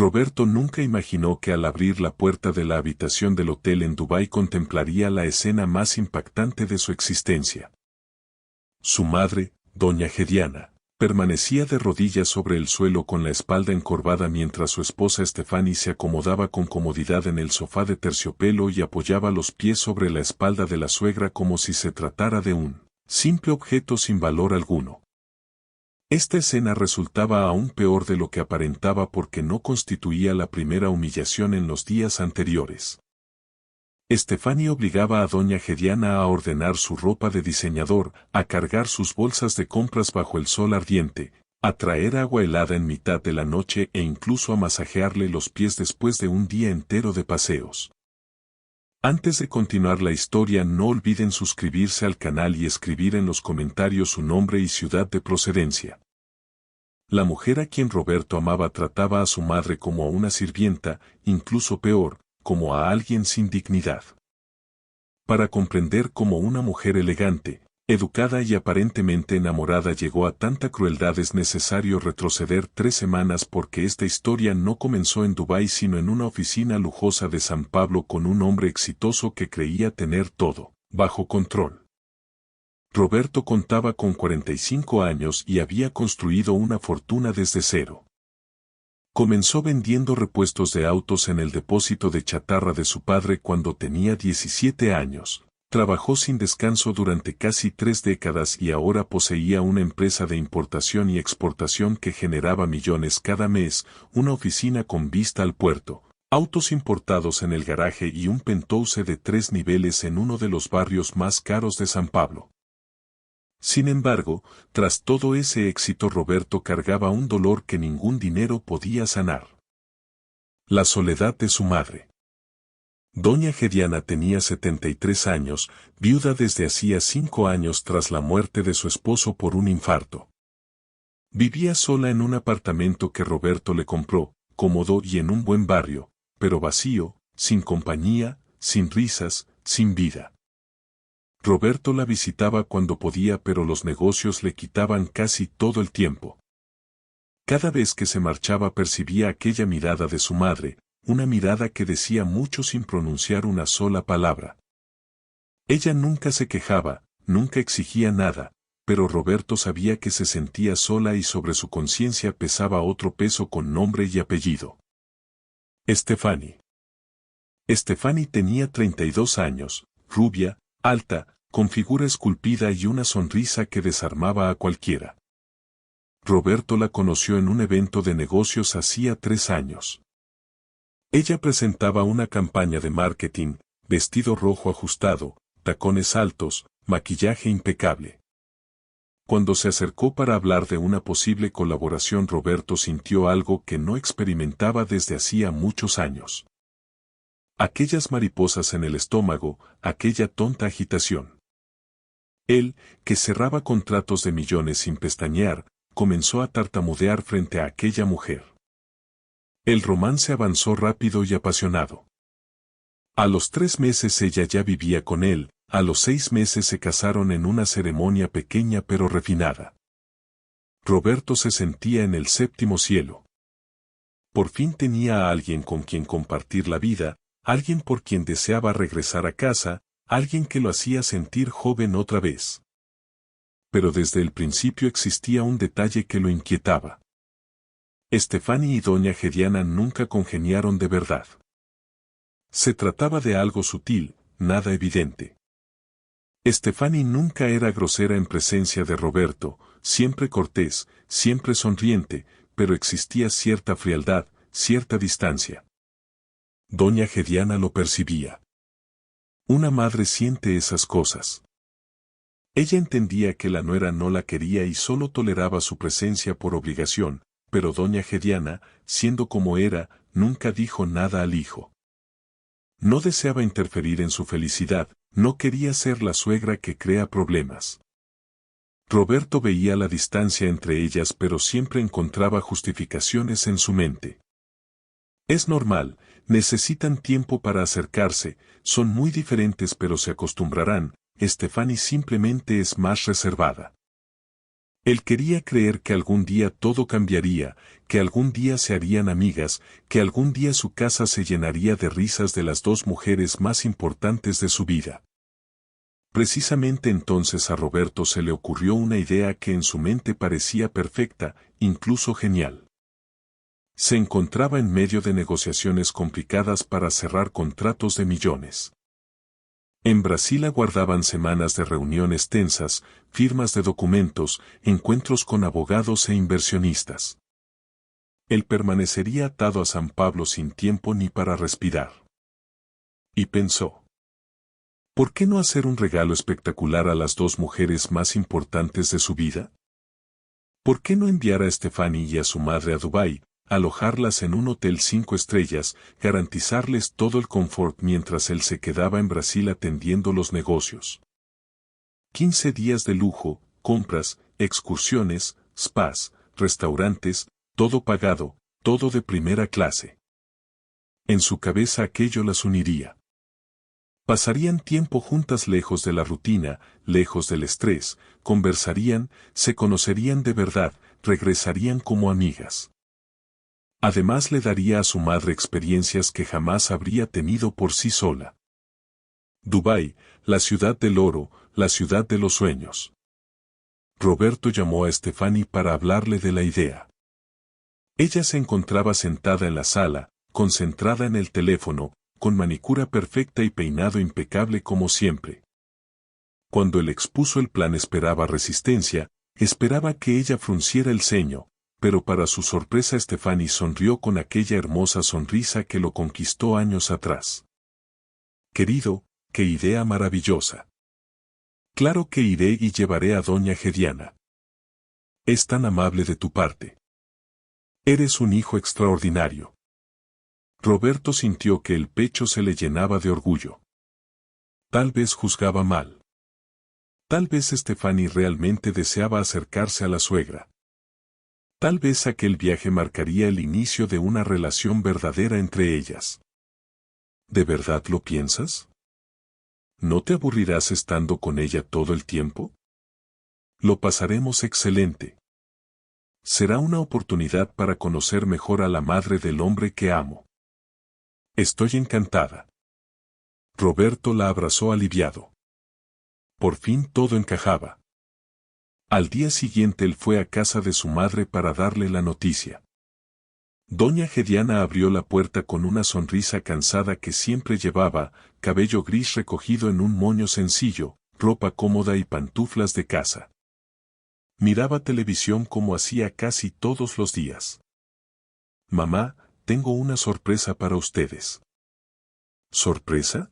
Roberto nunca imaginó que al abrir la puerta de la habitación del hotel en Dubái contemplaría la escena más impactante de su existencia. Su madre, doña Gediana, permanecía de rodillas sobre el suelo con la espalda encorvada mientras su esposa Stephanie se acomodaba con comodidad en el sofá de terciopelo y apoyaba los pies sobre la espalda de la suegra como si se tratara de un simple objeto sin valor alguno. Esta escena resultaba aún peor de lo que aparentaba porque no constituía la primera humillación en los días anteriores. Stephanie obligaba a doña Gediana a ordenar su ropa de diseñador, a cargar sus bolsas de compras bajo el sol ardiente, a traer agua helada en mitad de la noche e incluso a masajearle los pies después de un día entero de paseos. Antes de continuar la historia, no olviden suscribirse al canal y escribir en los comentarios su nombre y ciudad de procedencia. La mujer a quien Roberto amaba trataba a su madre como a una sirvienta, incluso peor, como a alguien sin dignidad. Para comprender cómo una mujer elegante, educada y aparentemente enamorada llegó a tanta crueldad es necesario retroceder 3 semanas porque esta historia no comenzó en Dubái sino en una oficina lujosa de San Pablo con un hombre exitoso que creía tener todo bajo control. Roberto contaba con 45 años y había construido una fortuna desde cero. Comenzó vendiendo repuestos de autos en el depósito de chatarra de su padre cuando tenía 17 años. Trabajó sin descanso durante casi 3 décadas y ahora poseía una empresa de importación y exportación que generaba millones cada mes, una oficina con vista al puerto, autos importados en el garaje y un penthouse de 3 niveles en uno de los barrios más caros de San Pablo. Sin embargo, tras todo ese éxito Roberto cargaba un dolor que ningún dinero podía sanar. La soledad de su madre. Doña Gediana tenía 73 años, viuda desde hacía 5 años tras la muerte de su esposo por un infarto. Vivía sola en un apartamento que Roberto le compró, cómodo y en un buen barrio, pero vacío, sin compañía, sin risas, sin vida. Roberto la visitaba cuando podía pero los negocios le quitaban casi todo el tiempo. Cada vez que se marchaba percibía aquella mirada de su madre, una mirada que decía mucho sin pronunciar una sola palabra. Ella nunca se quejaba, nunca exigía nada, pero Roberto sabía que se sentía sola y sobre su conciencia pesaba otro peso con nombre y apellido. Stephanie. Stephanie tenía 32 años, rubia, alta, con figura esculpida y una sonrisa que desarmaba a cualquiera. Roberto la conoció en un evento de negocios hacía 3 años. Ella presentaba una campaña de marketing, vestido rojo ajustado, tacones altos, maquillaje impecable. Cuando se acercó para hablar de una posible colaboración, Roberto sintió algo que no experimentaba desde hacía muchos años. Aquellas mariposas en el estómago, aquella tonta agitación. Él, que cerraba contratos de millones sin pestañear, comenzó a tartamudear frente a aquella mujer. El romance avanzó rápido y apasionado. A los 3 meses ella ya vivía con él, a los 6 meses se casaron en una ceremonia pequeña pero refinada. Roberto se sentía en el 7º cielo. Por fin tenía a alguien con quien compartir la vida, alguien por quien deseaba regresar a casa, alguien que lo hacía sentir joven otra vez. Pero desde el principio existía un detalle que lo inquietaba. Stephanie y doña Gediana nunca congeniaron de verdad. Se trataba de algo sutil, nada evidente. Stephanie nunca era grosera en presencia de Roberto, siempre cortés, siempre sonriente, pero existía cierta frialdad, cierta distancia. Doña Gediana lo percibía. Una madre siente esas cosas. Ella entendía que la nuera no la quería y solo toleraba su presencia por obligación, pero doña Gediana, siendo como era, nunca dijo nada al hijo. No deseaba interferir en su felicidad, no quería ser la suegra que crea problemas. Roberto veía la distancia entre ellas pero siempre encontraba justificaciones en su mente. Es normal, necesitan tiempo para acercarse, son muy diferentes pero se acostumbrarán, Stephanie simplemente es más reservada. Él quería creer que algún día todo cambiaría, que algún día se harían amigas, que algún día su casa se llenaría de risas de las dos mujeres más importantes de su vida. Precisamente entonces a Roberto se le ocurrió una idea que en su mente parecía perfecta, incluso genial. Se encontraba en medio de negociaciones complicadas para cerrar contratos de millones. En Brasil aguardaban semanas de reuniones tensas, firmas de documentos, encuentros con abogados e inversionistas. Él permanecería atado a San Pablo sin tiempo ni para respirar. Y pensó: ¿por qué no hacer un regalo espectacular a las dos mujeres más importantes de su vida? ¿Por qué no enviar a Stephanie y a su madre a Dubái, alojarlas en un hotel 5 estrellas, garantizarles todo el confort mientras él se quedaba en Brasil atendiendo los negocios? 15 días de lujo, compras, excursiones, spas, restaurantes, todo pagado, todo de primera clase. En su cabeza aquello las uniría. Pasarían tiempo juntas lejos de la rutina, lejos del estrés, conversarían, se conocerían de verdad, regresarían como amigas. Además le daría a su madre experiencias que jamás habría tenido por sí sola. Dubái, la ciudad del oro, la ciudad de los sueños. Roberto llamó a Stephanie para hablarle de la idea. Ella se encontraba sentada en la sala, concentrada en el teléfono, con manicura perfecta y peinado impecable como siempre. Cuando él expuso el plan esperaba resistencia, esperaba que ella frunciera el ceño, pero para su sorpresa Stephanie sonrió con aquella hermosa sonrisa que lo conquistó años atrás. Querido, qué idea maravillosa. Claro que iré y llevaré a doña Gediana. Es tan amable de tu parte. Eres un hijo extraordinario. Roberto sintió que el pecho se le llenaba de orgullo. Tal vez juzgaba mal. Tal vez Stephanie realmente deseaba acercarse a la suegra. Tal vez aquel viaje marcaría el inicio de una relación verdadera entre ellas. ¿De verdad lo piensas? ¿No te aburrirás estando con ella todo el tiempo? Lo pasaremos excelente. Será una oportunidad para conocer mejor a la madre del hombre que amo. Estoy encantada. Roberto la abrazó aliviado. Por fin todo encajaba. Al día siguiente él fue a casa de su madre para darle la noticia. Doña Gediana abrió la puerta con una sonrisa cansada que siempre llevaba, cabello gris recogido en un moño sencillo, ropa cómoda y pantuflas de casa. Miraba televisión como hacía casi todos los días. Mamá, tengo una sorpresa para ustedes. ¿Sorpresa?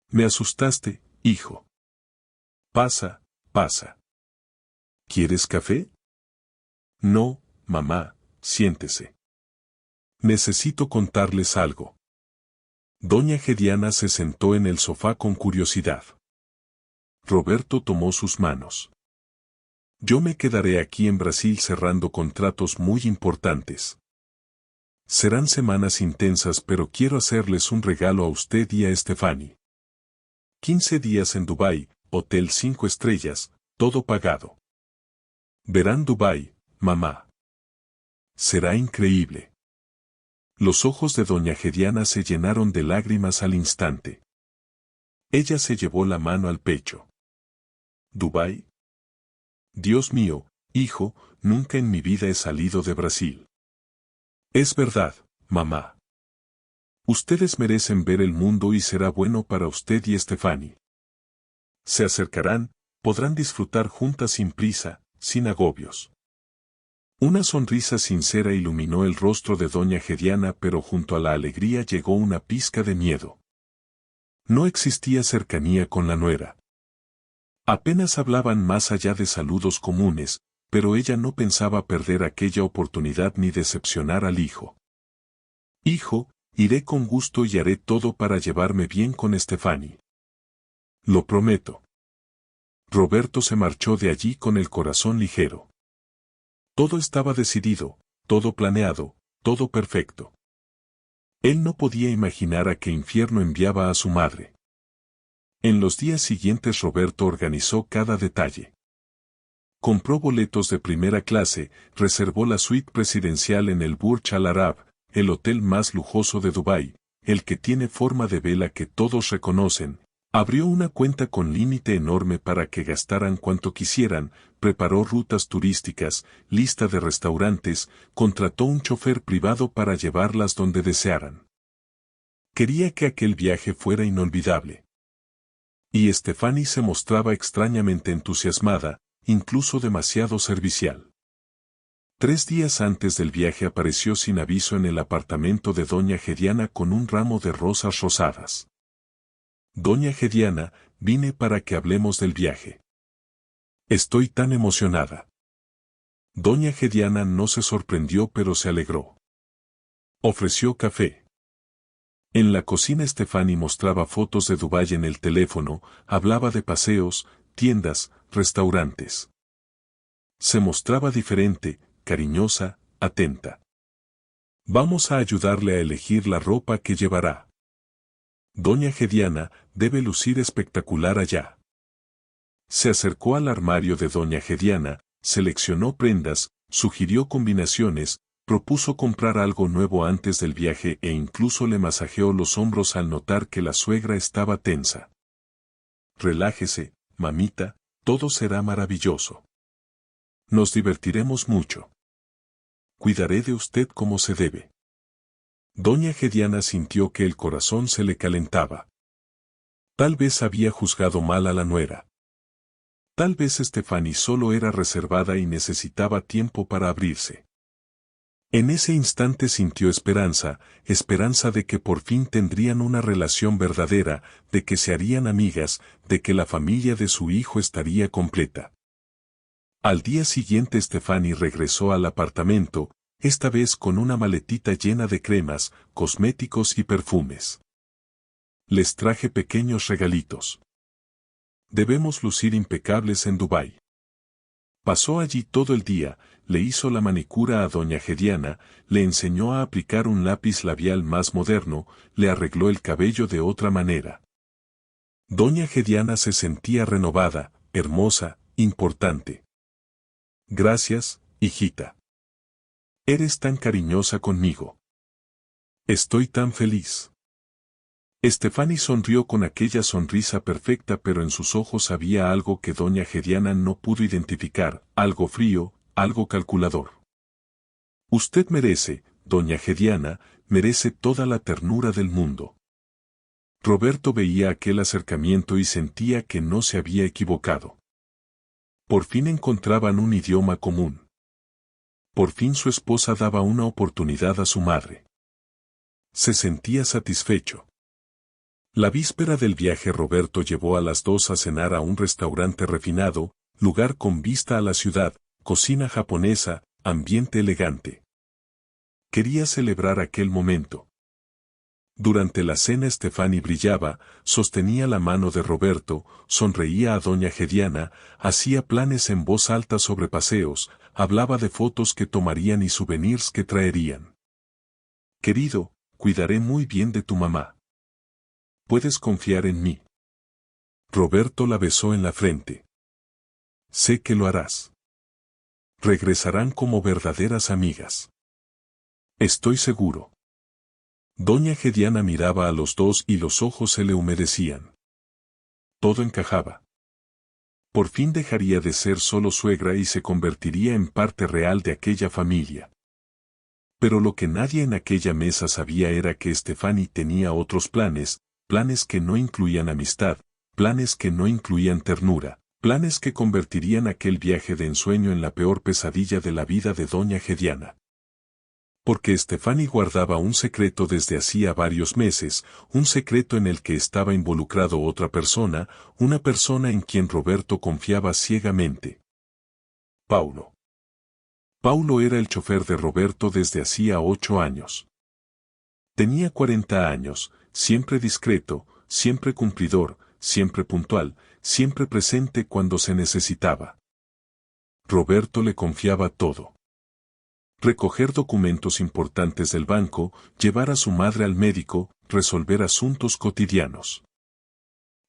Me asustaste, hijo. Pasa, pasa. ¿Quieres café? No, mamá, siéntese. Necesito contarles algo. Doña Gediana se sentó en el sofá con curiosidad. Roberto tomó sus manos. Yo me quedaré aquí en Brasil cerrando contratos muy importantes. Serán semanas intensas, pero quiero hacerles un regalo a usted y a Stephanie. 15 días en Dubái, hotel 5 estrellas, todo pagado. Verán Dubái, mamá. Será increíble. Los ojos de doña Gediana se llenaron de lágrimas al instante. Ella se llevó la mano al pecho. ¿Dubái? Dios mío, hijo, nunca en mi vida he salido de Brasil. Es verdad, mamá. Ustedes merecen ver el mundo y será bueno para usted y Stephanie. Se acercarán, podrán disfrutar juntas sin prisa, sin agobios. Una sonrisa sincera iluminó el rostro de doña Gediana, pero junto a la alegría llegó una pizca de miedo. No existía cercanía con la nuera. Apenas hablaban más allá de saludos comunes, pero ella no pensaba perder aquella oportunidad ni decepcionar al hijo. Hijo, iré con gusto y haré todo para llevarme bien con Stephanie. Lo prometo. Roberto se marchó de allí con el corazón ligero. Todo estaba decidido, todo planeado, todo perfecto. Él no podía imaginar a qué infierno enviaba a su madre. En los días siguientes Roberto organizó cada detalle. Compró boletos de primera clase, reservó la suite presidencial en el Burj Al Arab, el hotel más lujoso de Dubái, el que tiene forma de vela que todos reconocen. Abrió una cuenta con límite enorme para que gastaran cuanto quisieran, preparó rutas turísticas, lista de restaurantes, contrató un chofer privado para llevarlas donde desearan. Quería que aquel viaje fuera inolvidable. Y Stephanie se mostraba extrañamente entusiasmada, incluso demasiado servicial. 3 días antes del viaje apareció sin aviso en el apartamento de doña Gediana con un ramo de rosas rosadas. Doña Gediana, vine para que hablemos del viaje. Estoy tan emocionada. Doña Gediana no se sorprendió pero se alegró. Ofreció café. En la cocina Stephanie mostraba fotos de Dubái en el teléfono, hablaba de paseos, tiendas, restaurantes. Se mostraba diferente, cariñosa, atenta. Vamos a ayudarle a elegir la ropa que llevará. Doña Gediana debe lucir espectacular allá. Se acercó al armario de doña Gediana, seleccionó prendas, sugirió combinaciones, propuso comprar algo nuevo antes del viaje e incluso le masajeó los hombros al notar que la suegra estaba tensa. Relájese, mamita, todo será maravilloso. Nos divertiremos mucho. Cuidaré de usted como se debe. Doña Gediana sintió que el corazón se le calentaba. Tal vez había juzgado mal a la nuera. Tal vez Stephanie solo era reservada y necesitaba tiempo para abrirse. En ese instante sintió esperanza, esperanza de que por fin tendrían una relación verdadera, de que se harían amigas, de que la familia de su hijo estaría completa. Al día siguiente Stephanie regresó al apartamento, esta vez con una maletita llena de cremas, cosméticos y perfumes. Les traje pequeños regalitos. Debemos lucir impecables en Dubái. Pasó allí todo el día, le hizo la manicura a doña Gediana, le enseñó a aplicar un lápiz labial más moderno, le arregló el cabello de otra manera. Doña Gediana se sentía renovada, hermosa, importante. Gracias, hijita. Eres tan cariñosa conmigo. Estoy tan feliz. Stephanie sonrió con aquella sonrisa perfecta, pero en sus ojos había algo que doña Gediana no pudo identificar, algo frío, algo calculador. Usted merece, doña Gediana, merece toda la ternura del mundo. Roberto veía aquel acercamiento y sentía que no se había equivocado. Por fin encontraban un idioma común. Por fin su esposa daba una oportunidad a su madre. Se sentía satisfecho. La víspera del viaje Roberto llevó a las dos a cenar a un restaurante refinado, lugar con vista a la ciudad, cocina japonesa, ambiente elegante. Quería celebrar aquel momento. Durante la cena Stephanie brillaba, sostenía la mano de Roberto, sonreía a doña Gediana, hacía planes en voz alta sobre paseos, hablaba de fotos que tomarían y souvenirs que traerían. Querido, cuidaré muy bien de tu mamá. Puedes confiar en mí. Roberto la besó en la frente. Sé que lo harás. Regresarán como verdaderas amigas. Estoy seguro. Doña Gediana miraba a los dos y los ojos se le humedecían. Todo encajaba. Por fin dejaría de ser solo suegra y se convertiría en parte real de aquella familia. Pero lo que nadie en aquella mesa sabía era que Stephanie tenía otros planes, planes que no incluían amistad, planes que no incluían ternura, planes que convertirían aquel viaje de ensueño en la peor pesadilla de la vida de doña Gediana. Porque Stephanie guardaba un secreto desde hacía varios meses, un secreto en el que estaba involucrado otra persona, una persona en quien Roberto confiaba ciegamente. Paulo. Paulo era el chofer de Roberto desde hacía 8 años. Tenía 40 años, siempre discreto, siempre cumplidor, siempre puntual, siempre presente cuando se necesitaba. Roberto le confiaba todo. Recoger documentos importantes del banco, llevar a su madre al médico, resolver asuntos cotidianos.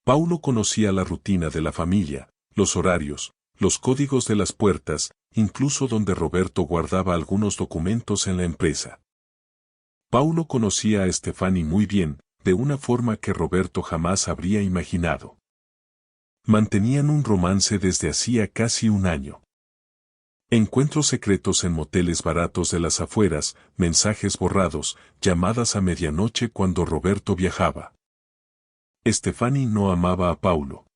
Paulo conocía la rutina de la familia, los horarios, los códigos de las puertas, incluso donde Roberto guardaba algunos documentos en la empresa. Paulo conocía a Stefani muy bien, de una forma que Roberto jamás habría imaginado. Mantenían un romance desde hacía casi un año. Encuentros secretos en moteles baratos de las afueras, mensajes borrados, llamadas a medianoche cuando Roberto viajaba. Stefani no amaba a Paulo.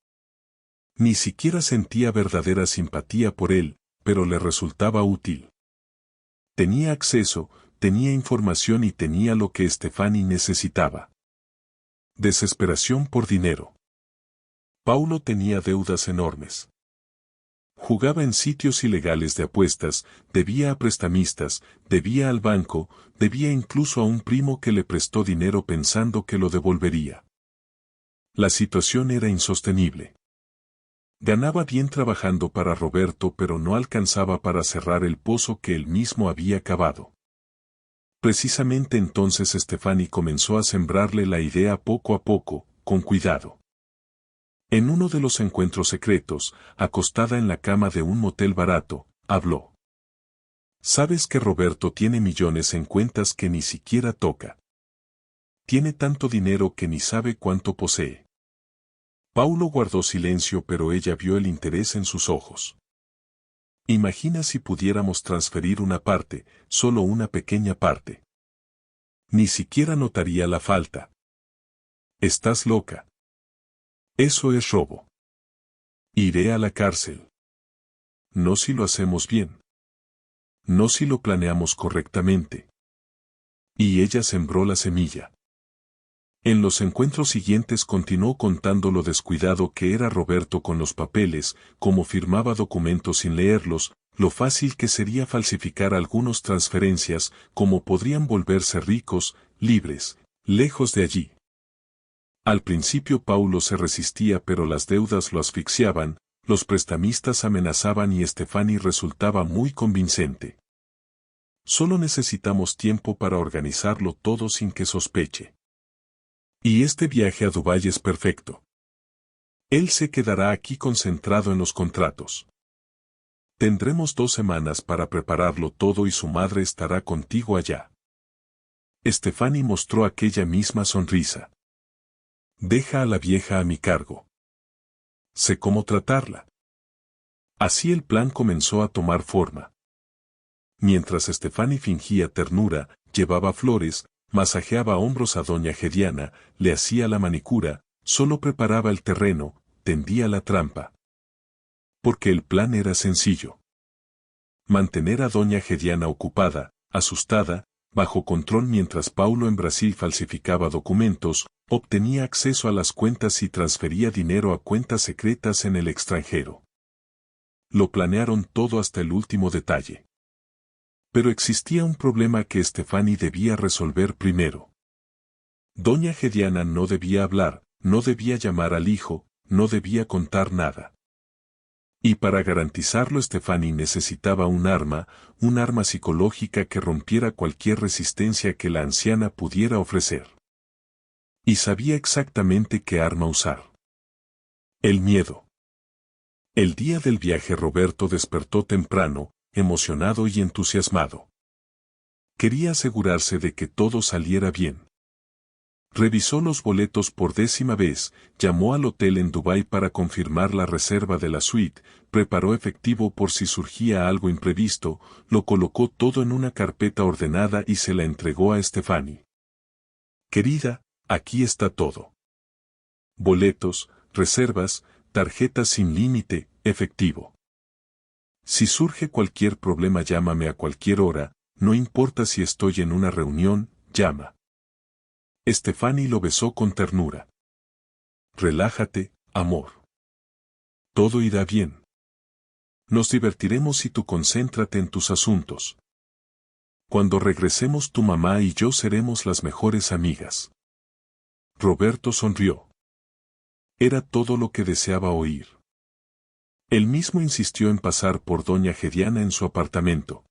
Ni siquiera sentía verdadera simpatía por él, pero le resultaba útil. Tenía acceso, tenía información y tenía lo que Stefani necesitaba. Desesperación por dinero. Paulo tenía deudas enormes. Jugaba en sitios ilegales de apuestas, debía a prestamistas, debía al banco, debía incluso a un primo que le prestó dinero pensando que lo devolvería. La situación era insostenible. Ganaba bien trabajando para Roberto, pero no alcanzaba para cerrar el pozo que él mismo había cavado. Precisamente entonces Stefani comenzó a sembrarle la idea poco a poco, con cuidado. En uno de los encuentros secretos, acostada en la cama de un motel barato, habló. «¿Sabes que Roberto tiene millones en cuentas que ni siquiera toca? Tiene tanto dinero que ni sabe cuánto posee». Paulo guardó silencio, pero ella vio el interés en sus ojos. «Imagina si pudiéramos transferir una parte, solo una pequeña parte. Ni siquiera notaría la falta». «Estás loca. Eso es robo. Iré a la cárcel. No si lo hacemos bien. No si lo planeamos correctamente». Y ella sembró la semilla. En los encuentros siguientes continuó contando lo descuidado que era Roberto con los papeles, cómo firmaba documentos sin leerlos, lo fácil que sería falsificar algunas transferencias, cómo podrían volverse ricos, libres, lejos de allí. Al principio Paulo se resistía, pero las deudas lo asfixiaban, los prestamistas amenazaban y Stefani resultaba muy convincente. Solo necesitamos tiempo para organizarlo todo sin que sospeche. Y este viaje a Dubái es perfecto. Él se quedará aquí concentrado en los contratos. Tendremos 2 semanas para prepararlo todo y su madre estará contigo allá. Stefani mostró aquella misma sonrisa. Deja a la vieja a mi cargo. Sé cómo tratarla. Así el plan comenzó a tomar forma. Mientras Stefani fingía ternura, llevaba flores, masajeaba hombros a doña Gediana, le hacía la manicura, solo preparaba el terreno, tendía la trampa. Porque el plan era sencillo. Mantener a doña Gediana ocupada, asustada, bajo control mientras Paulo en Brasil falsificaba documentos, obtenía acceso a las cuentas y transfería dinero a cuentas secretas en el extranjero. Lo planearon todo hasta el último detalle. Pero existía un problema que Stefani debía resolver primero. Doña Gediana no debía hablar, no debía llamar al hijo, no debía contar nada. Y para garantizarlo Stefani necesitaba un arma psicológica que rompiera cualquier resistencia que la anciana pudiera ofrecer. Y sabía exactamente qué arma usar. El miedo. El día del viaje Roberto despertó temprano, emocionado y entusiasmado. Quería asegurarse de que todo saliera bien. Revisó los boletos por 10ª vez, llamó al hotel en Dubái para confirmar la reserva de la suite, preparó efectivo por si surgía algo imprevisto, lo colocó todo en una carpeta ordenada y se la entregó a Stefani. Querida, aquí está todo. Boletos, reservas, tarjetas sin límite, efectivo. Si surge cualquier problema llámame a cualquier hora, no importa si estoy en una reunión, llama. Stefani lo besó con ternura. Relájate, amor. Todo irá bien. Nos divertiremos y tú concéntrate en tus asuntos. Cuando regresemos tu mamá y yo seremos las mejores amigas. Roberto sonrió. Era todo lo que deseaba oír. Él mismo insistió en pasar por doña Gediana en su apartamento.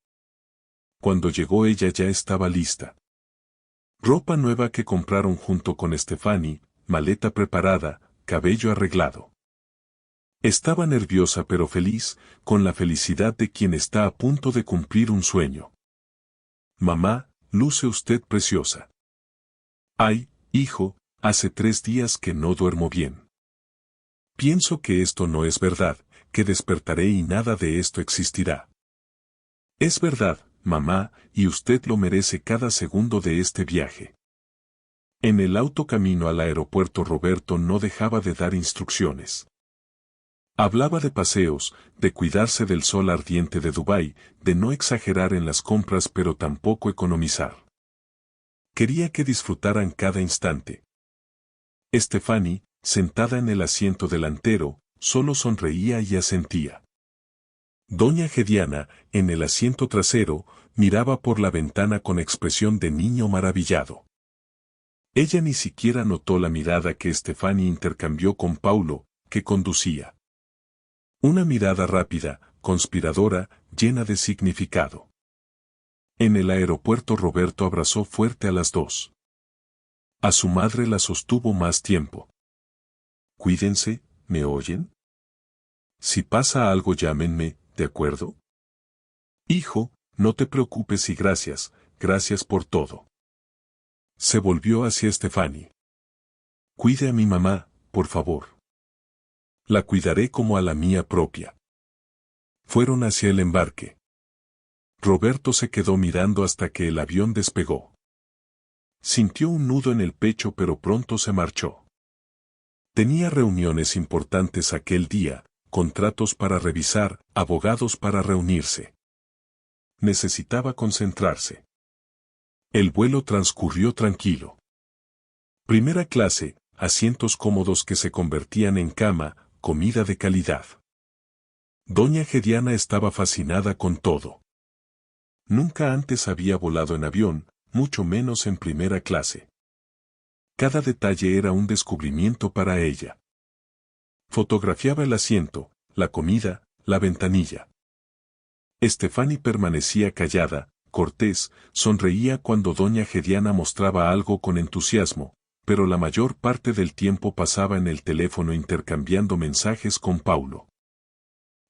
Cuando llegó ella ya estaba lista. Ropa nueva que compraron junto con Stefani, maleta preparada, cabello arreglado. Estaba nerviosa pero feliz, con la felicidad de quien está a punto de cumplir un sueño. Mamá, luce usted preciosa. Ay, hijo, hace 3 días que no duermo bien. Pienso que esto no es verdad, que despertaré y nada de esto existirá. Es verdad, mamá, y usted lo merece cada segundo de este viaje. En el auto camino al aeropuerto Roberto no dejaba de dar instrucciones. Hablaba de paseos, de cuidarse del sol ardiente de Dubái, de no exagerar en las compras pero tampoco economizar. Quería que disfrutaran cada instante. Stephanie, sentada en el asiento delantero, solo sonreía y asentía. Doña Gediana, en el asiento trasero, miraba por la ventana con expresión de niño maravillado. Ella ni siquiera notó la mirada que Stephanie intercambió con Paulo, que conducía. Una mirada rápida, conspiradora, llena de significado. En el aeropuerto Roberto abrazó fuerte a las dos. A su madre la sostuvo más tiempo. Cuídense, ¿me oyen? Si pasa algo llámenme, ¿de acuerdo? Hijo, no te preocupes y gracias por todo. Se volvió hacia Stephanie. Cuide a mi mamá, por favor. La cuidaré como a la mía propia. Fueron hacia el embarque. Roberto se quedó mirando hasta que el avión despegó. Sintió un nudo en el pecho pero pronto se marchó. Tenía reuniones importantes aquel día, contratos para revisar, abogados para reunirse. Necesitaba concentrarse. El vuelo transcurrió tranquilo. Primera clase, asientos cómodos que se convertían en cama, comida de calidad. Doña Gediana estaba fascinada con todo. Nunca antes había volado en avión, mucho menos en primera clase. Cada detalle era un descubrimiento para ella. Fotografiaba el asiento, la comida, la ventanilla. Stephanie permanecía callada, cortés, sonreía cuando doña Gediana mostraba algo con entusiasmo, pero la mayor parte del tiempo pasaba en el teléfono intercambiando mensajes con Paulo.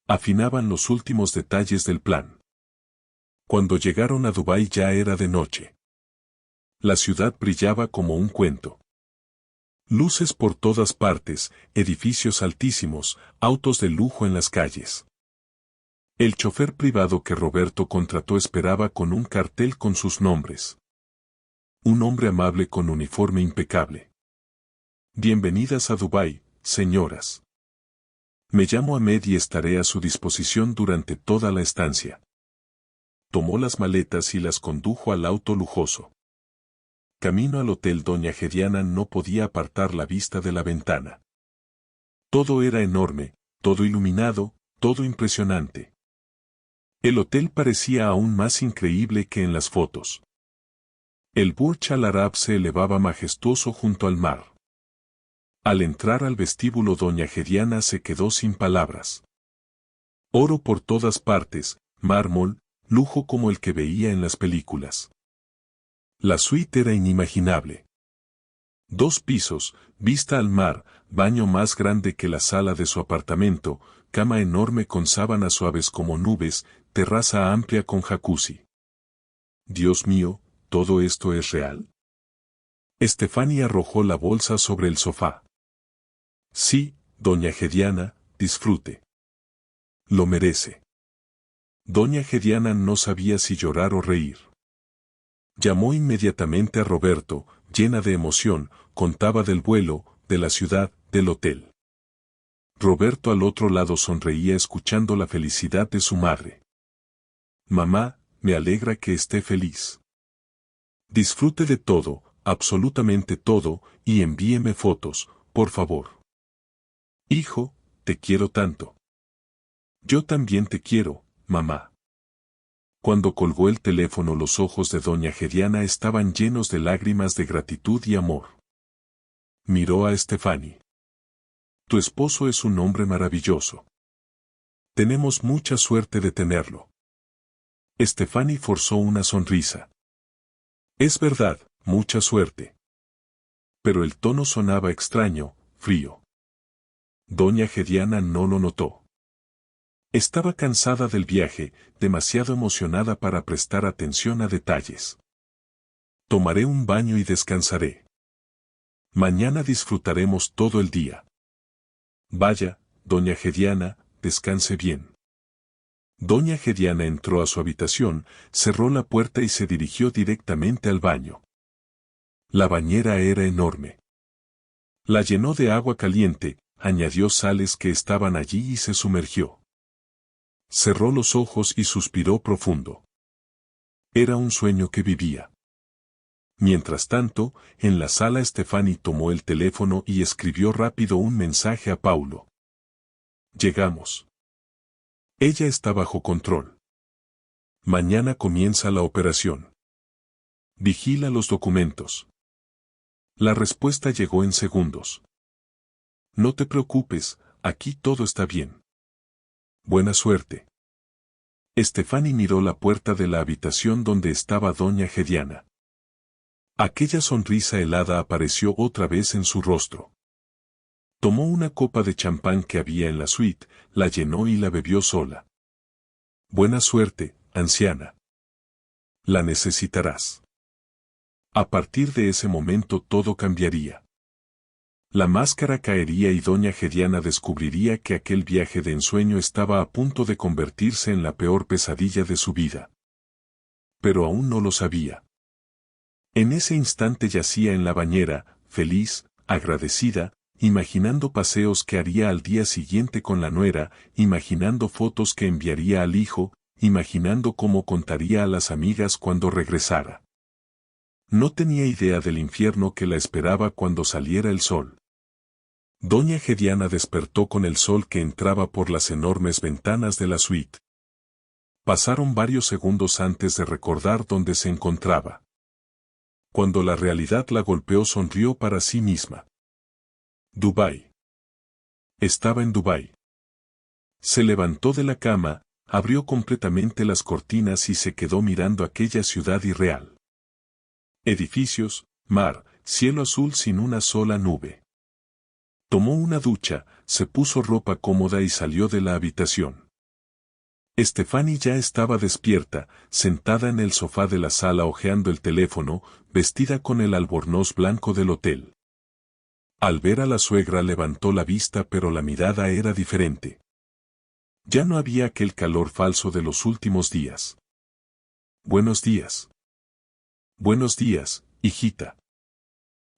Afinaban los últimos detalles del plan. Cuando llegaron a Dubái ya era de noche. La ciudad brillaba como un cuento. Luces por todas partes, edificios altísimos, autos de lujo en las calles. El chofer privado que Roberto contrató esperaba con un cartel con sus nombres. Un hombre amable con uniforme impecable. Bienvenidas a Dubái, señoras. Me llamo Ahmed y estaré a su disposición durante toda la estancia. Tomó las maletas y las condujo al auto lujoso. Camino al hotel doña Gediana no podía apartar la vista de la ventana. Todo era enorme, todo iluminado, todo impresionante. El hotel parecía aún más increíble que en las fotos. El Burj Al Arab se elevaba majestuoso junto al mar. Al entrar al vestíbulo doña Gediana se quedó sin palabras. Oro por todas partes, mármol, lujo como el que veía en las películas. La suite era inimaginable. 2 pisos, vista al mar, baño más grande que la sala de su apartamento, cama enorme con sábanas suaves como nubes, terraza amplia con jacuzzi. Dios mío, ¿todo esto es real? Stephanie arrojó la bolsa sobre el sofá. Sí, doña Gediana, disfrute. Lo merece. Doña Gediana no sabía si llorar o reír. Llamó inmediatamente a Roberto, llena de emoción, contaba del vuelo, de la ciudad, del hotel. Roberto al otro lado sonreía escuchando la felicidad de su madre. Mamá, me alegra que esté feliz. Disfrute de todo, absolutamente todo, y envíeme fotos, por favor. Hijo, te quiero tanto. Yo también te quiero, mamá. Cuando colgó el teléfono los ojos de doña Gediana estaban llenos de lágrimas de gratitud y amor. Miró a Stephanie. Tu esposo es un hombre maravilloso. Tenemos mucha suerte de tenerlo. Stephanie forzó una sonrisa. Es verdad, mucha suerte. Pero el tono sonaba extraño, frío. Doña Gediana no lo notó. Estaba cansada del viaje, demasiado emocionada para prestar atención a detalles. Tomaré un baño y descansaré. Mañana disfrutaremos todo el día. Vaya, doña Gediana, descanse bien. Doña Gediana entró a su habitación, cerró la puerta y se dirigió directamente al baño. La bañera era enorme. La llenó de agua caliente, añadió sales que estaban allí y se sumergió. Cerró los ojos y suspiró profundo. Era un sueño que vivía. Mientras tanto, en la sala Stefani tomó el teléfono y escribió rápido un mensaje a Paulo. Llegamos. Ella está bajo control. Mañana comienza la operación. Vigila los documentos. La respuesta llegó en segundos. No te preocupes, aquí todo está bien. Buena suerte. Stefani miró la puerta de la habitación donde estaba doña Gediana. Aquella sonrisa helada apareció otra vez en su rostro. Tomó una copa de champán que había en la suite, la llenó y la bebió sola. Buena suerte, anciana. La necesitarás. A partir de ese momento todo cambiaría. La máscara caería y doña Gediana descubriría que aquel viaje de ensueño estaba a punto de convertirse en la peor pesadilla de su vida. Pero aún no lo sabía. En ese instante yacía en la bañera, feliz, agradecida, imaginando paseos que haría al día siguiente con la nuera, imaginando fotos que enviaría al hijo, imaginando cómo contaría a las amigas cuando regresara. No tenía idea del infierno que la esperaba cuando saliera el sol. Doña Gediana despertó con el sol que entraba por las enormes ventanas de la suite. Pasaron varios segundos antes de recordar dónde se encontraba. Cuando la realidad la golpeó sonrió para sí misma. Dubái. Estaba en Dubái. Se levantó de la cama, abrió completamente las cortinas y se quedó mirando aquella ciudad irreal. Edificios, mar, cielo azul sin una sola nube. Tomó una ducha, se puso ropa cómoda y salió de la habitación. Stefani ya estaba despierta, sentada en el sofá de la sala hojeando el teléfono, vestida con el albornoz blanco del hotel. Al ver a la suegra levantó la vista pero la mirada era diferente. Ya no había aquel calor falso de los últimos días. Buenos días. Buenos días, hijita.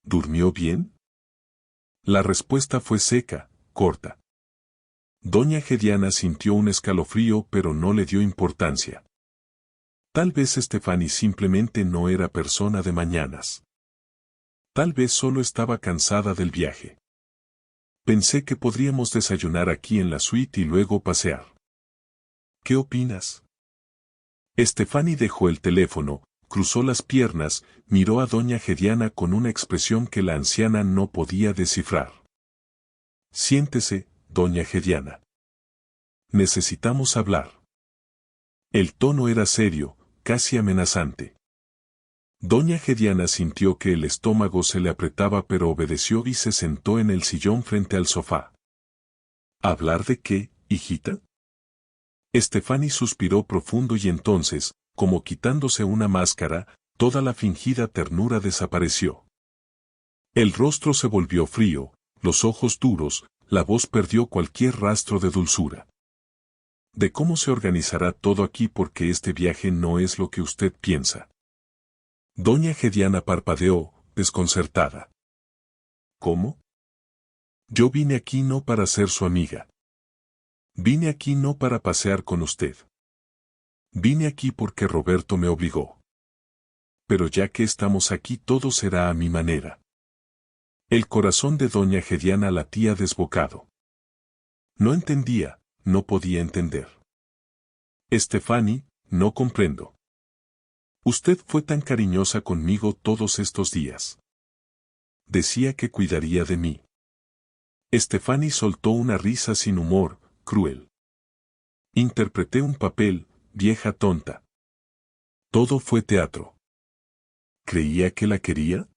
¿Durmió bien? La respuesta fue seca, corta. Doña Gediana sintió un escalofrío pero no le dio importancia. Tal vez Stefani simplemente no era persona de mañanas. Tal vez solo estaba cansada del viaje. Pensé que podríamos desayunar aquí en la suite y luego pasear. ¿Qué opinas? Stefani dejó el teléfono, cruzó las piernas, miró a doña Gediana con una expresión que la anciana no podía descifrar. Siéntese, doña Gediana. Necesitamos hablar. El tono era serio, casi amenazante. Doña Gediana sintió que el estómago se le apretaba pero obedeció y se sentó en el sillón frente al sofá. ¿Hablar de qué, hijita? Stefani suspiró profundo y entonces, como quitándose una máscara, toda la fingida ternura desapareció. El rostro se volvió frío, los ojos duros, la voz perdió cualquier rastro de dulzura. De cómo se organizará todo aquí porque este viaje no es lo que usted piensa. Doña Gediana parpadeó, desconcertada. ¿Cómo? Yo vine aquí no para ser su amiga. Vine aquí no para pasear con usted. Vine aquí porque Roberto me obligó. Pero ya que estamos aquí todo será a mi manera. El corazón de doña Gediana latía desbocado. No entendía, no podía entender. Stefani, no comprendo. Usted fue tan cariñosa conmigo todos estos días. Decía que cuidaría de mí. Stefani soltó una risa sin humor, cruel. Interpreté un papel, vieja tonta. Todo fue teatro. ¿Creía que la quería?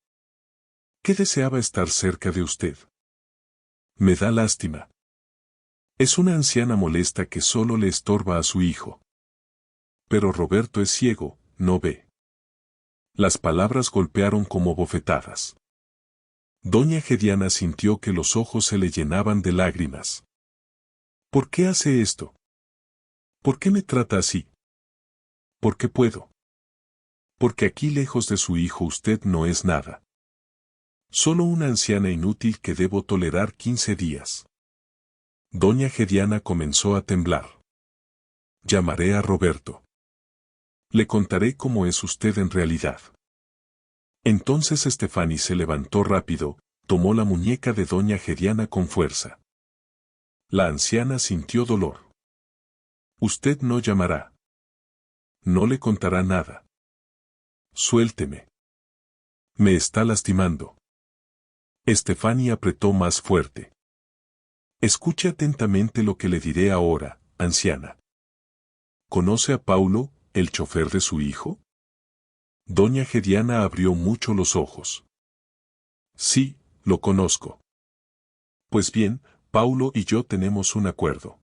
¿Qué deseaba estar cerca de usted? Me da lástima. Es una anciana molesta que solo le estorba a su hijo. Pero Roberto es ciego, no ve. Las palabras golpearon como bofetadas. Doña Gediana sintió que los ojos se le llenaban de lágrimas. ¿Por qué hace esto? ¿Por qué me trata así? ¿Por qué puedo? Porque aquí lejos de su hijo usted no es nada. Solo una anciana inútil que debo tolerar 15 días. Doña Gediana comenzó a temblar. Llamaré a Roberto. Le contaré cómo es usted en realidad. Entonces Estefani se levantó rápido, tomó la muñeca de doña Gediana con fuerza. La anciana sintió dolor. Usted no llamará. No le contará nada. Suélteme. Me está lastimando. Estefani apretó más fuerte. Escuche atentamente lo que le diré ahora, anciana. ¿Conoce a Paulo, el chofer de su hijo? Doña Gediana abrió mucho los ojos. Sí, lo conozco. Pues bien, Paulo y yo tenemos un acuerdo.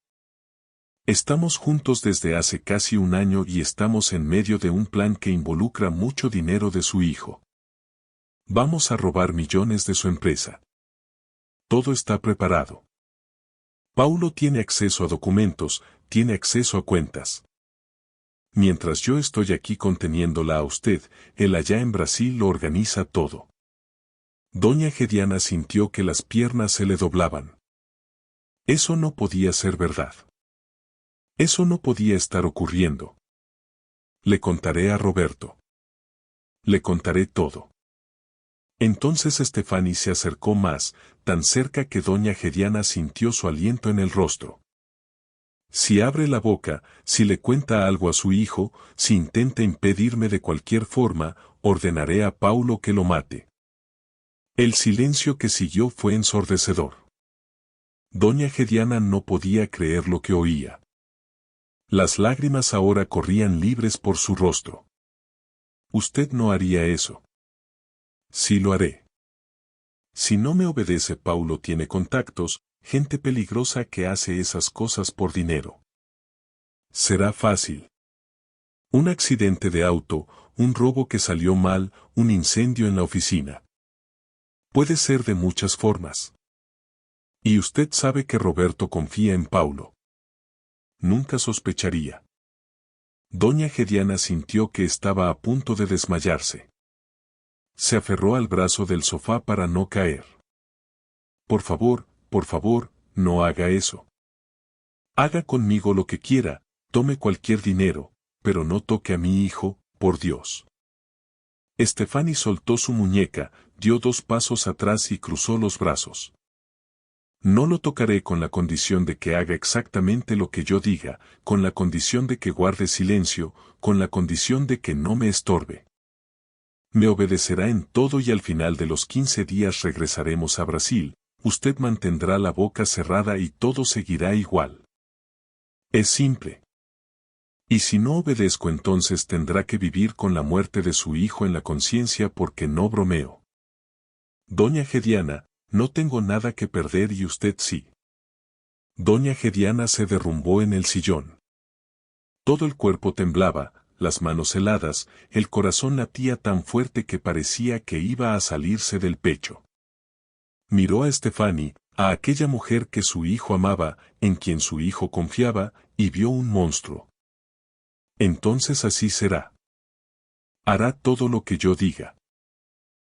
Estamos juntos desde hace casi un año y estamos en medio de un plan que involucra mucho dinero de su hijo. Vamos a robar millones de su empresa. Todo está preparado. Paulo tiene acceso a documentos, tiene acceso a cuentas. Mientras yo estoy aquí conteniéndola a usted, él allá en Brasil lo organiza todo. Doña Gediana sintió que las piernas se le doblaban. Eso no podía ser verdad. Eso no podía estar ocurriendo. Le contaré a Roberto. Le contaré todo. Entonces Estefani se acercó más, tan cerca que doña Gediana sintió su aliento en el rostro. Si abre la boca, si le cuenta algo a su hijo, si intenta impedirme de cualquier forma, ordenaré a Paulo que lo mate. El silencio que siguió fue ensordecedor. Doña Gediana no podía creer lo que oía. Las lágrimas ahora corrían libres por su rostro. Usted no haría eso. Sí lo haré. Si no me obedece, Paulo tiene contactos, gente peligrosa que hace esas cosas por dinero. Será fácil. Un accidente de auto, un robo que salió mal, un incendio en la oficina. Puede ser de muchas formas. Y usted sabe que Roberto confía en Paulo. Nunca sospecharía. Doña Gediana sintió que estaba a punto de desmayarse. Se aferró al brazo del sofá para no caer. Por favor, no haga eso. Haga conmigo lo que quiera, tome cualquier dinero, pero no toque a mi hijo, por Dios. Estefani soltó su muñeca, dio 2 pasos atrás y cruzó los brazos. No lo tocaré con la condición de que haga exactamente lo que yo diga, con la condición de que guarde silencio, con la condición de que no me estorbe. Me obedecerá en todo y al final de los 15 días regresaremos a Brasil, usted mantendrá la boca cerrada y todo seguirá igual. Es simple. Y si no obedezco, entonces tendrá que vivir con la muerte de su hijo en la conciencia, porque no bromeo. Doña Gediana, no tengo nada que perder y usted sí. Doña Gediana se derrumbó en el sillón. Todo el cuerpo temblaba, las manos heladas, el corazón latía tan fuerte que parecía que iba a salirse del pecho. Miró a Estefani, a aquella mujer que su hijo amaba, en quien su hijo confiaba, y vio un monstruo. Entonces así será. Hará todo lo que yo diga.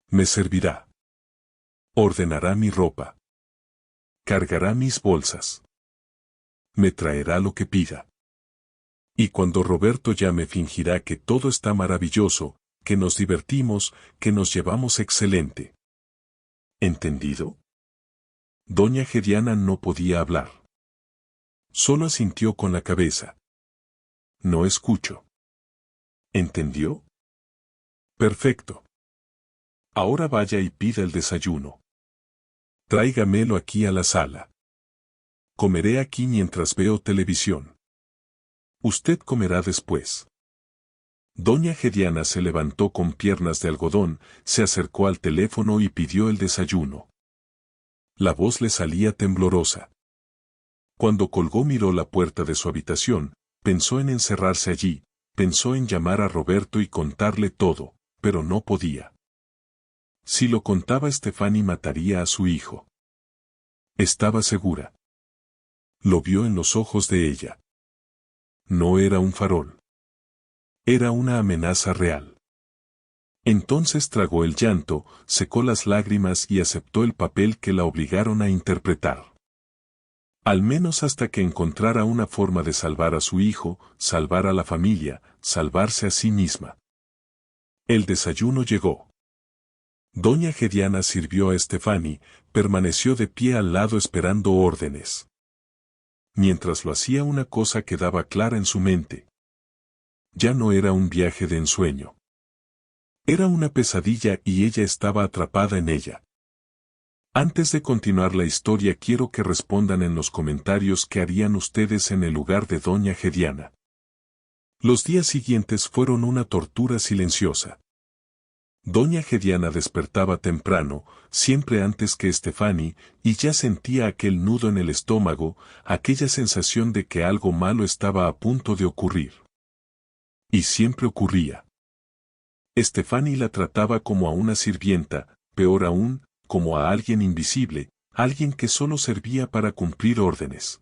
Me servirá. Ordenará mi ropa. Cargará mis bolsas. Me traerá lo que pida. Y cuando Roberto llame, fingirá que todo está maravilloso, que nos divertimos, que nos llevamos excelente. ¿Entendido? Doña Gediana no podía hablar. Solo asintió con la cabeza. No escucho. ¿Entendió? Perfecto. Ahora vaya y pida el desayuno. Tráigamelo aquí a la sala. Comeré aquí mientras veo televisión. Usted comerá después. Doña Gediana se levantó con piernas de algodón, se acercó al teléfono y pidió el desayuno. La voz le salía temblorosa. Cuando colgó miró la puerta de su habitación, pensó en encerrarse allí, pensó en llamar a Roberto y contarle todo, pero no podía. Si lo contaba Stefani mataría a su hijo. Estaba segura. Lo vio en los ojos de ella. No era un farol. Era una amenaza real. Entonces tragó el llanto, secó las lágrimas y aceptó el papel que la obligaron a interpretar. Al menos hasta que encontrara una forma de salvar a su hijo, salvar a la familia, salvarse a sí misma. El desayuno llegó. Doña Gediana sirvió a Stefani, permaneció de pie al lado esperando órdenes. Mientras lo hacía una cosa quedaba clara en su mente. Ya no era un viaje de ensueño. Era una pesadilla y ella estaba atrapada en ella. Antes de continuar la historia quiero que respondan en los comentarios qué harían ustedes en el lugar de Doña Gediana. Los días siguientes fueron una tortura silenciosa. Doña Gediana despertaba temprano, siempre antes que Stefani, y ya sentía aquel nudo en el estómago, aquella sensación de que algo malo estaba a punto de ocurrir. Y siempre ocurría. Stefani la trataba como a una sirvienta, peor aún, como a alguien invisible, alguien que solo servía para cumplir órdenes.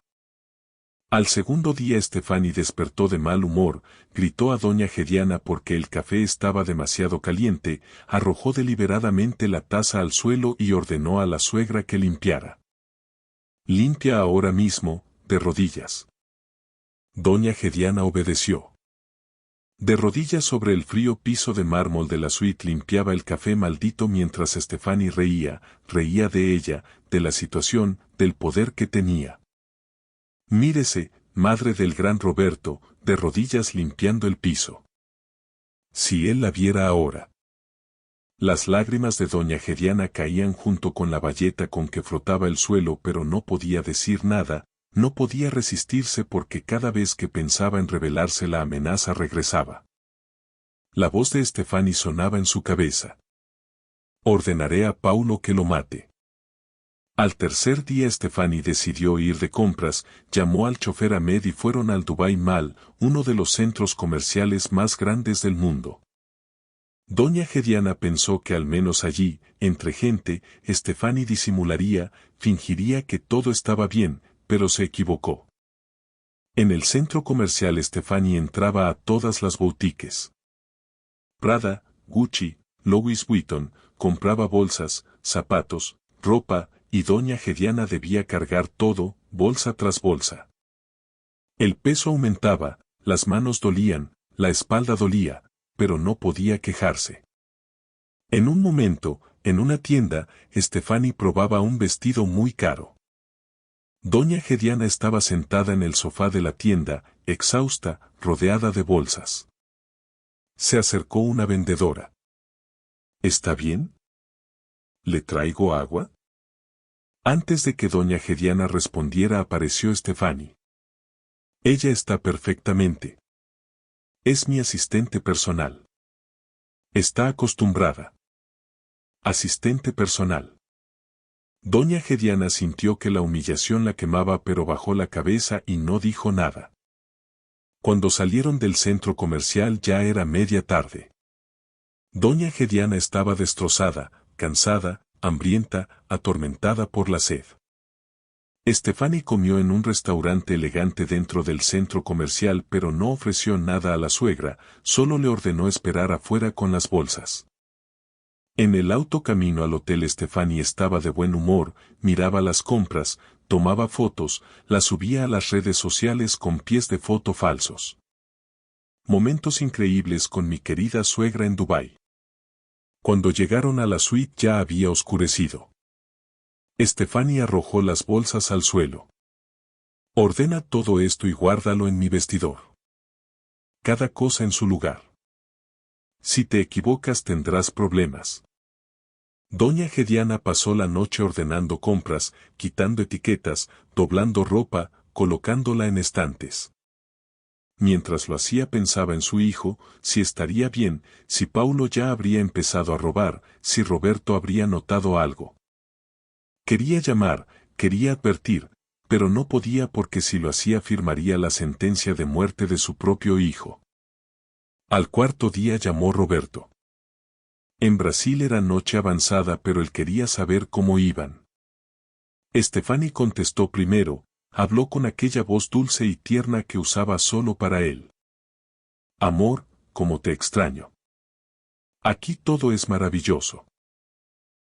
Al segundo día Stefani despertó de mal humor, gritó a Doña Gediana porque el café estaba demasiado caliente, arrojó deliberadamente la taza al suelo y ordenó a la suegra que limpiara. «Limpia ahora mismo, de rodillas». Doña Gediana obedeció. De rodillas sobre el frío piso de mármol de la suite limpiaba el café maldito mientras Stefani reía de ella, de la situación, del poder que tenía. Mírese, madre del gran Roberto, de rodillas limpiando el piso. Si él la viera ahora. Las lágrimas de Doña Gediana caían junto con la bayeta con que frotaba el suelo, pero no podía decir nada, no podía resistirse porque cada vez que pensaba en rebelarse la amenaza regresaba. La voz de Stefani sonaba en su cabeza. Ordenaré a Paulo que lo mate. Al tercer día Stefani decidió ir de compras, llamó al chofer Ahmed y fueron al Dubai Mall, uno de los centros comerciales más grandes del mundo. Doña Gediana pensó que al menos allí, entre gente, Stefani disimularía, fingiría que todo estaba bien, pero se equivocó. En el centro comercial Stefani entraba a todas las boutiques. Prada, Gucci, Louis Vuitton, compraba bolsas, zapatos, ropa, y Doña Gediana debía cargar todo, bolsa tras bolsa. El peso aumentaba, las manos dolían, la espalda dolía, pero no podía quejarse. En un momento, en una tienda, Stefani probaba un vestido muy caro. Doña Gediana estaba sentada en el sofá de la tienda, exhausta, rodeada de bolsas. Se acercó una vendedora. ¿Está bien? ¿Le traigo agua? Antes de que Doña Gediana respondiera apareció Stefani. Ella está perfectamente. Es mi asistente personal. Está acostumbrada. Asistente personal. Doña Gediana sintió que la humillación la quemaba pero bajó la cabeza y no dijo nada. Cuando salieron del centro comercial ya era media tarde. Doña Gediana estaba destrozada, cansada, hambrienta, atormentada por la sed. Stefani comió en un restaurante elegante dentro del centro comercial pero no ofreció nada a la suegra, solo le ordenó esperar afuera con las bolsas. En el auto camino al hotel Stefani estaba de buen humor, miraba las compras, tomaba fotos, las subía a las redes sociales con pies de foto falsos. Momentos increíbles con mi querida suegra en Dubái. Cuando llegaron a la suite ya había oscurecido. Stefani arrojó las bolsas al suelo. Ordena todo esto y guárdalo en mi vestidor. Cada cosa en su lugar. Si te equivocas tendrás problemas. Doña Gediana pasó la noche ordenando compras, quitando etiquetas, doblando ropa, colocándola en estantes. Mientras lo hacía pensaba en su hijo, si estaría bien, si Paulo ya habría empezado a robar, si Roberto habría notado algo. Quería llamar, quería advertir, pero no podía porque si lo hacía firmaría la sentencia de muerte de su propio hijo. Al cuarto día llamó Roberto. En Brasil era noche avanzada, pero él quería saber cómo iban. Stefani contestó primero, habló con aquella voz dulce y tierna que usaba solo para él. Amor, cómo te extraño. Aquí todo es maravilloso.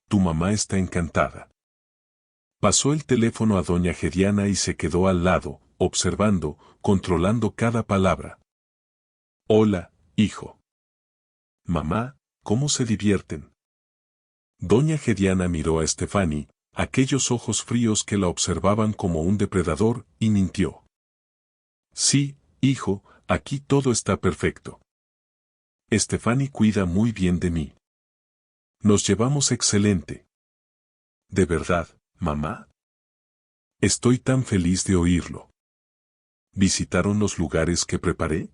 Tu mamá está encantada. Pasó el teléfono a doña Gediana y se quedó al lado, observando, controlando cada palabra. Hola, hijo. Mamá, ¿cómo se divierten? Doña Gediana miró a Stefani, aquellos ojos fríos que la observaban como un depredador, y mintió. Sí, hijo, aquí todo está perfecto. Stefani cuida muy bien de mí. Nos llevamos excelente. ¿De verdad, mamá? Estoy tan feliz de oírlo. ¿Visitaron los lugares que preparé?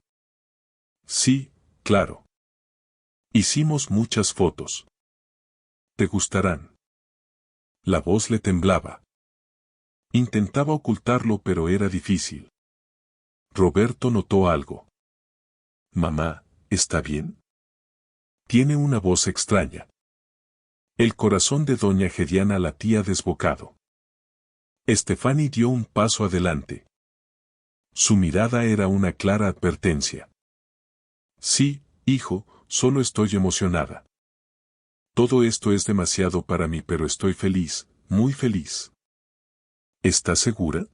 Sí, claro. Hicimos muchas fotos. ¿Te gustarán? La voz le temblaba. Intentaba ocultarlo, pero era difícil. Roberto notó algo. Mamá, ¿está bien? Tiene una voz extraña. El corazón de doña Gediana latía desbocado. Stefani dio un paso adelante. Su mirada era una clara advertencia. Sí, hijo, solo estoy emocionada. Todo esto es demasiado para mí, pero estoy feliz, muy feliz. ¿Estás segura?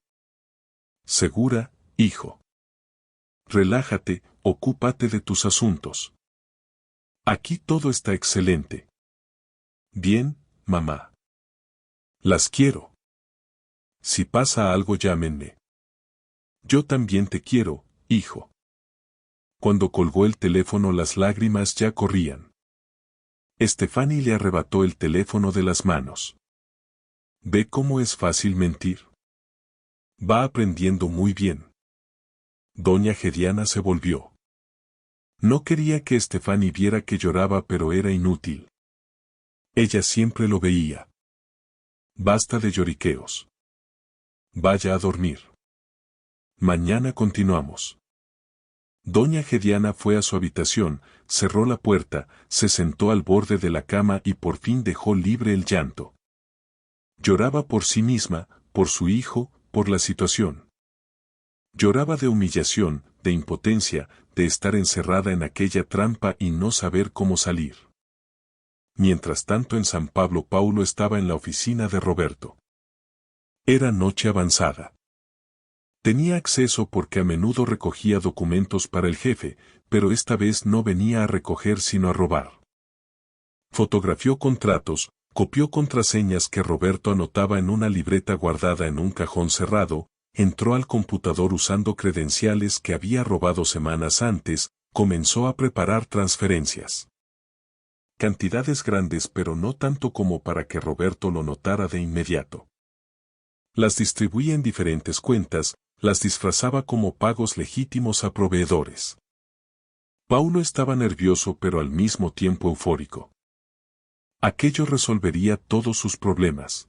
Segura, hijo. Relájate, ocúpate de tus asuntos. Aquí todo está excelente. Bien, mamá. Las quiero. Si pasa algo, llámenme. Yo también te quiero, hijo. Cuando colgó el teléfono, las lágrimas ya corrían. Stefani le arrebató el teléfono de las manos. ¿Ve cómo es fácil mentir? Va aprendiendo muy bien. Doña Gediana se volvió. No quería que Stefani viera que lloraba, pero era inútil. Ella siempre lo veía. Basta de lloriqueos. Vaya a dormir. Mañana continuamos. Doña Gediana fue a su habitación, cerró la puerta, se sentó al borde de la cama y por fin dejó libre el llanto. Lloraba por sí misma, por su hijo, por la situación. Lloraba de humillación, de impotencia, de estar encerrada en aquella trampa y no saber cómo salir. Mientras tanto en San Pablo, Paulo estaba en la oficina de Roberto. Era noche avanzada. Tenía acceso porque a menudo recogía documentos para el jefe, pero esta vez no venía a recoger sino a robar. Fotografió contratos, copió contraseñas que Roberto anotaba en una libreta guardada en un cajón cerrado, entró al computador usando credenciales que había robado semanas antes, comenzó a preparar transferencias. Cantidades grandes, pero no tanto como para que Roberto lo notara de inmediato. Las distribuía en diferentes cuentas, las disfrazaba como pagos legítimos a proveedores. Paulo estaba nervioso pero al mismo tiempo eufórico. Aquello resolvería todos sus problemas.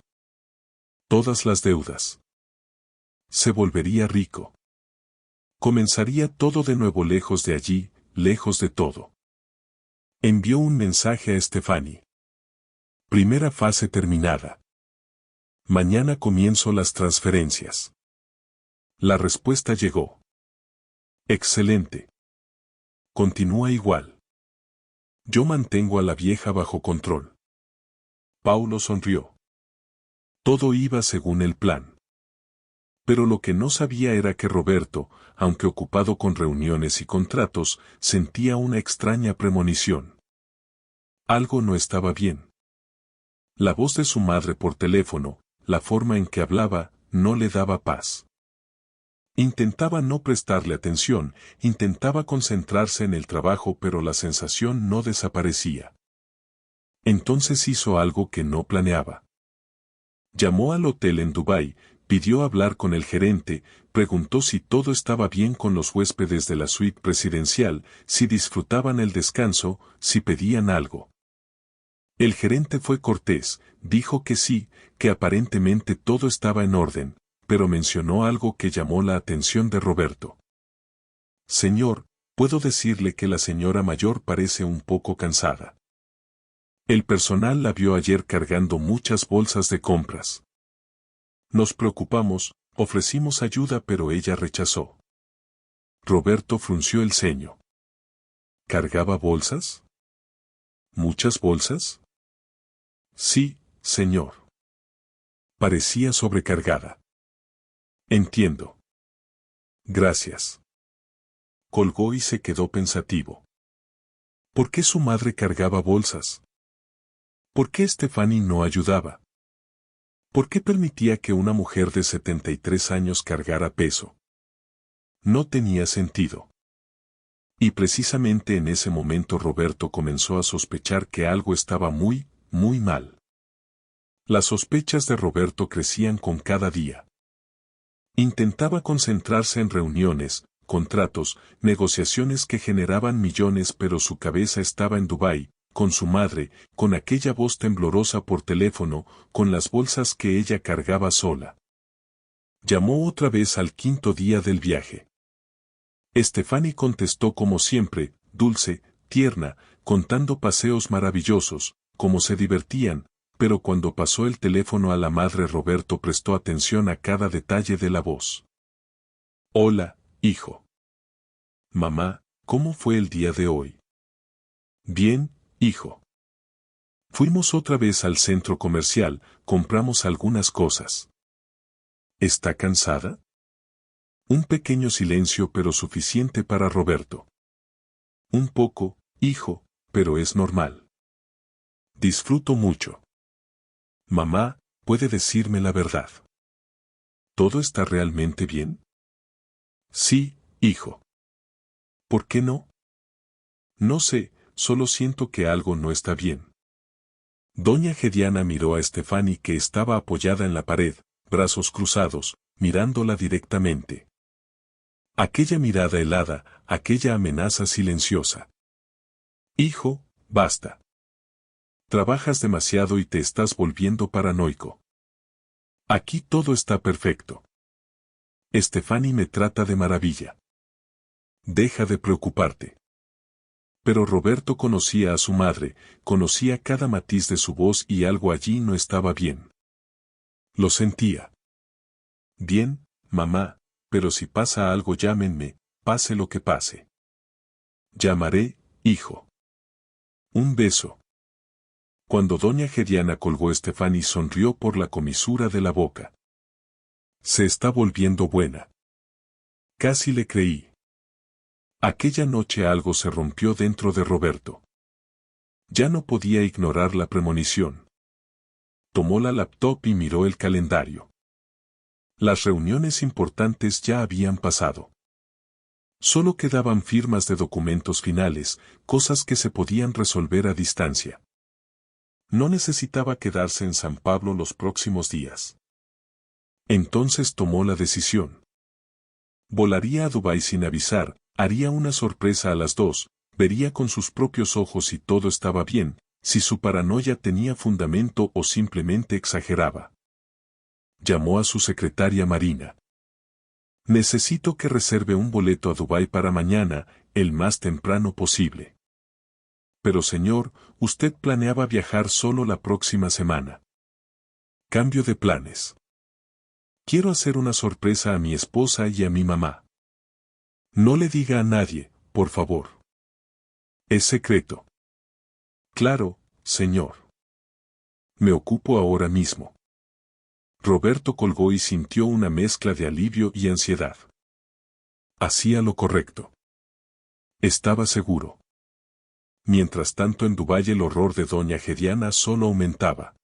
Todas las deudas. Se volvería rico. Comenzaría todo de nuevo lejos de allí, lejos de todo. Envió un mensaje a Stefani. Primera fase terminada. Mañana comienzo las transferencias. La respuesta llegó. Excelente. Continúa igual. Yo mantengo a la vieja bajo control. Paulo sonrió. Todo iba según el plan. Pero lo que no sabía era que Roberto, aunque ocupado con reuniones y contratos, sentía una extraña premonición. Algo no estaba bien. La voz de su madre por teléfono, la forma en que hablaba, no le daba paz. Intentaba no prestarle atención, intentaba concentrarse en el trabajo, pero la sensación no desaparecía. Entonces hizo algo que no planeaba. Llamó al hotel en Dubái, pidió hablar con el gerente, preguntó si todo estaba bien con los huéspedes de la suite presidencial, si disfrutaban el descanso, si pedían algo. El gerente fue cortés, dijo que sí, que aparentemente todo estaba en orden, pero mencionó algo que llamó la atención de Roberto. Señor, puedo decirle que la señora mayor parece un poco cansada. El personal la vio ayer cargando muchas bolsas de compras. Nos preocupamos, ofrecimos ayuda pero ella rechazó. Roberto frunció el ceño. ¿Cargaba bolsas? ¿Muchas bolsas? Sí, señor. Parecía sobrecargada. Entiendo. Gracias. Colgó y se quedó pensativo. ¿Por qué su madre cargaba bolsas? ¿Por qué Stephanie no ayudaba? ¿Por qué permitía que una mujer de 73 años cargara peso? No tenía sentido. Y precisamente en ese momento Roberto comenzó a sospechar que algo estaba muy, muy mal. Las sospechas de Roberto crecían con cada día. Intentaba concentrarse en reuniones, contratos, negociaciones que generaban millones, pero su cabeza estaba en Dubái, con su madre, con aquella voz temblorosa por teléfono, con las bolsas que ella cargaba sola. Llamó otra vez al quinto día del viaje. Stephanie contestó como siempre, dulce, tierna, contando paseos maravillosos, cómo se divertían, pero cuando pasó el teléfono a la madre Roberto prestó atención a cada detalle de la voz. Hola, hijo. Mamá, ¿cómo fue el día de hoy? Bien, hijo. Fuimos otra vez al centro comercial, compramos algunas cosas. ¿Está cansada? Un pequeño silencio pero suficiente para Roberto. Un poco, hijo, pero es normal. Disfruto mucho. Mamá, ¿puede decirme la verdad? ¿Todo está realmente bien? Sí, hijo. ¿Por qué no? No sé, solo siento que algo no está bien. Doña Gediana miró a Stephanie que estaba apoyada en la pared, brazos cruzados, mirándola directamente. Aquella mirada helada, aquella amenaza silenciosa. Hijo, basta. Trabajas demasiado y te estás volviendo paranoico. Aquí todo está perfecto. Stephanie me trata de maravilla. Deja de preocuparte. Pero Roberto conocía a su madre, conocía cada matiz de su voz y algo allí no estaba bien. Lo sentía. Bien, mamá, pero si pasa algo llámenme, pase lo que pase. Llamaré, hijo. Un beso. Cuando doña Gediana colgó, Stephanie sonrió por la comisura de la boca. Se está volviendo buena. Casi le creí. Aquella noche algo se rompió dentro de Roberto. Ya no podía ignorar la premonición. Tomó la laptop y miró el calendario. Las reuniones importantes ya habían pasado. Solo quedaban firmas de documentos finales, cosas que se podían resolver a distancia. No necesitaba quedarse en San Pablo los próximos días. Entonces tomó la decisión. Volaría a Dubái sin avisar, haría una sorpresa a las dos, vería con sus propios ojos si todo estaba bien, si su paranoia tenía fundamento o simplemente exageraba. Llamó a su secretaria Marina. Necesito que reserve un boleto a Dubái para mañana, el más temprano posible. Pero señor, usted planeaba viajar solo la próxima semana. Cambio de planes. Quiero hacer una sorpresa a mi esposa y a mi mamá. No le diga a nadie, por favor. Es secreto. Claro, señor. Me ocupo ahora mismo. Roberto colgó y sintió una mezcla de alivio y ansiedad. Hacía lo correcto. Estaba seguro. Mientras tanto en Dubái el horror de doña Gediana solo aumentaba.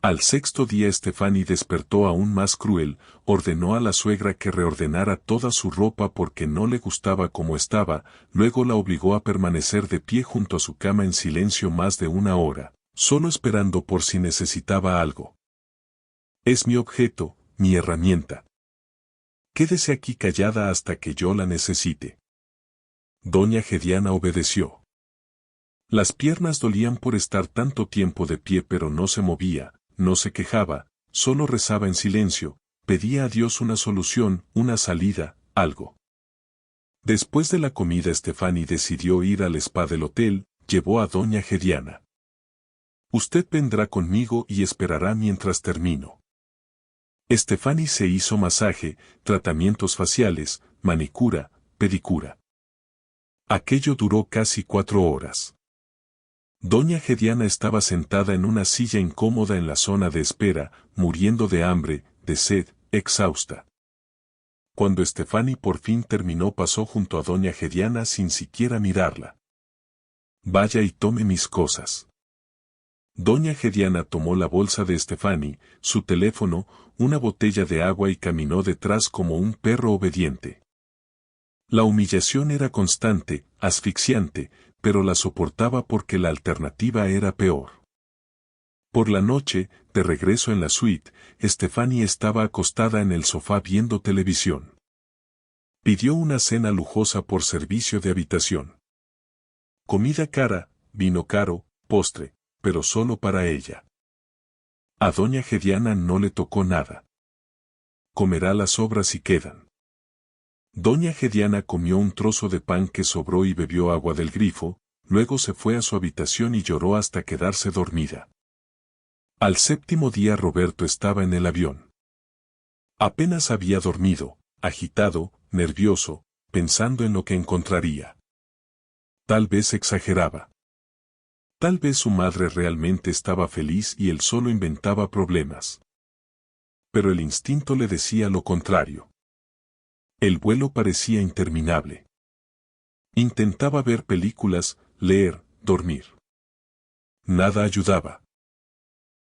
Al sexto día Stephanie despertó aún más cruel, ordenó a la suegra que reordenara toda su ropa porque no le gustaba como estaba, luego la obligó a permanecer de pie junto a su cama en silencio más de una hora, solo esperando por si necesitaba algo. Es mi objeto, mi herramienta. Quédese aquí callada hasta que yo la necesite. Doña Gediana obedeció. Las piernas dolían por estar tanto tiempo de pie pero no se movía, no se quejaba, solo rezaba en silencio, pedía a Dios una solución, una salida, algo. Después de la comida Estefani decidió ir al spa del hotel, llevó a doña Gediana. Usted vendrá conmigo y esperará mientras termino. Estefani se hizo masaje, tratamientos faciales, manicura, pedicura. Aquello duró casi 4 horas. Doña Gediana estaba sentada en una silla incómoda en la zona de espera, muriendo de hambre, de sed, exhausta. Cuando Estefani por fin terminó pasó junto a doña Gediana sin siquiera mirarla. Vaya y tome mis cosas. Doña Gediana tomó la bolsa de Estefani, su teléfono, una botella de agua y caminó detrás como un perro obediente. La humillación era constante, asfixiante, pero la soportaba porque la alternativa era peor. Por la noche, de regreso en la suite, Estefani estaba acostada en el sofá viendo televisión. Pidió una cena lujosa por servicio de habitación. Comida cara, vino caro, postre, pero solo para ella. A doña Gediana no le tocó nada. Comerá las sobras si quedan. Doña Gediana comió un trozo de pan que sobró y bebió agua del grifo, luego se fue a su habitación y lloró hasta quedarse dormida. Al 7º día Roberto estaba en el avión. Apenas había dormido, agitado, nervioso, pensando en lo que encontraría. Tal vez exageraba. Tal vez su madre realmente estaba feliz y él solo inventaba problemas. Pero el instinto le decía lo contrario. El vuelo parecía interminable. Intentaba ver películas, leer, dormir. Nada ayudaba.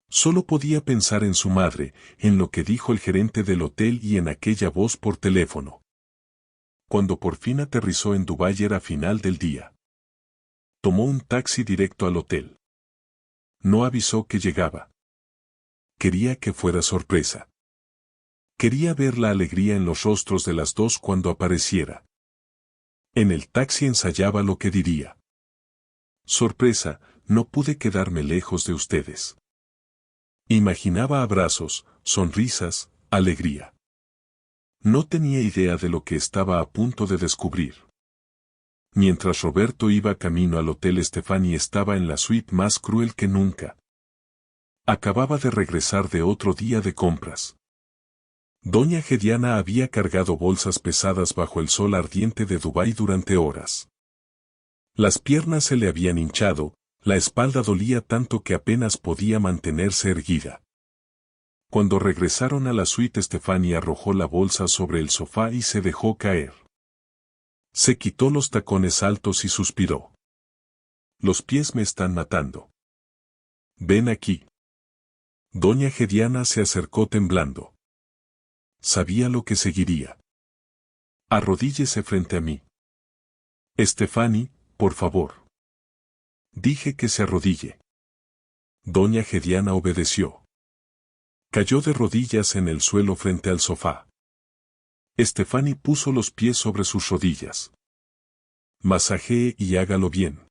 Solo podía pensar en su madre, en lo que dijo el gerente del hotel y en aquella voz por teléfono. Cuando por fin aterrizó en Dubái era final del día. Tomó un taxi directo al hotel. No avisó que llegaba. Quería que fuera sorpresa. Quería ver la alegría en los rostros de las dos cuando apareciera. En el taxi ensayaba lo que diría. Sorpresa, no pude quedarme lejos de ustedes. Imaginaba abrazos, sonrisas, alegría. No tenía idea de lo que estaba a punto de descubrir. Mientras Roberto iba camino al hotel, Estefani estaba en la suite más cruel que nunca. Acababa de regresar de otro día de compras. Doña Gediana había cargado bolsas pesadas bajo el sol ardiente de Dubái durante horas. Las piernas se le habían hinchado, la espalda dolía tanto que apenas podía mantenerse erguida. Cuando regresaron a la suite, Estefani arrojó la bolsa sobre el sofá y se dejó caer. Se quitó los tacones altos y suspiró. Los pies me están matando. Ven aquí. Doña Gediana se acercó temblando. Sabía lo que seguiría. Arrodíllese frente a mí. Estefani, por favor. Dije que se arrodille. Doña Gediana obedeció. Cayó de rodillas en el suelo frente al sofá. Estefani puso los pies sobre sus rodillas. Masajee y hágalo bien.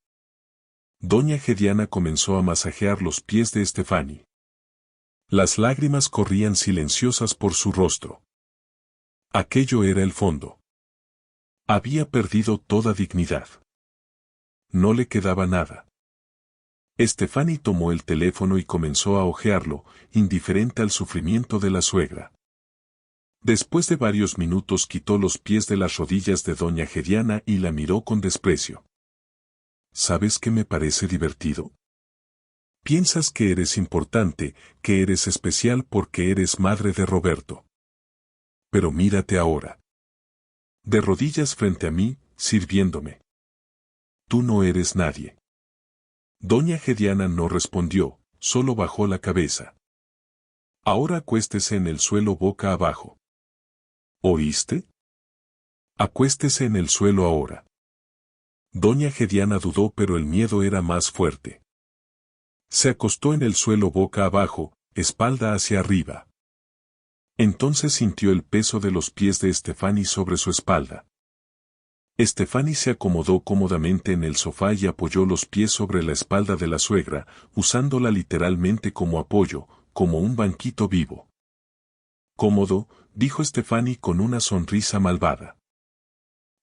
Doña Gediana comenzó a masajear los pies de Estefani. Las lágrimas corrían silenciosas por su rostro. Aquello era el fondo. Había perdido toda dignidad. No le quedaba nada. Estefani tomó el teléfono y comenzó a hojearlo, indiferente al sufrimiento de la suegra. Después de varios minutos quitó los pies de las rodillas de doña Gediana y la miró con desprecio. ¿Sabes qué me parece divertido? Piensas que eres importante, que eres especial porque eres madre de Roberto. Pero mírate ahora. De rodillas frente a mí, sirviéndome. Tú no eres nadie. Doña Gediana no respondió, solo bajó la cabeza. Ahora acuéstese en el suelo boca abajo. ¿Oíste? Acuéstese en el suelo ahora. Doña Gediana dudó, pero el miedo era más fuerte. Se acostó en el suelo boca abajo, espalda hacia arriba. Entonces sintió el peso de los pies de Estefani sobre su espalda. Estefani se acomodó cómodamente en el sofá y apoyó los pies sobre la espalda de la suegra, usándola literalmente como apoyo, como un banquito vivo. Cómodo, dijo Stefani con una sonrisa malvada.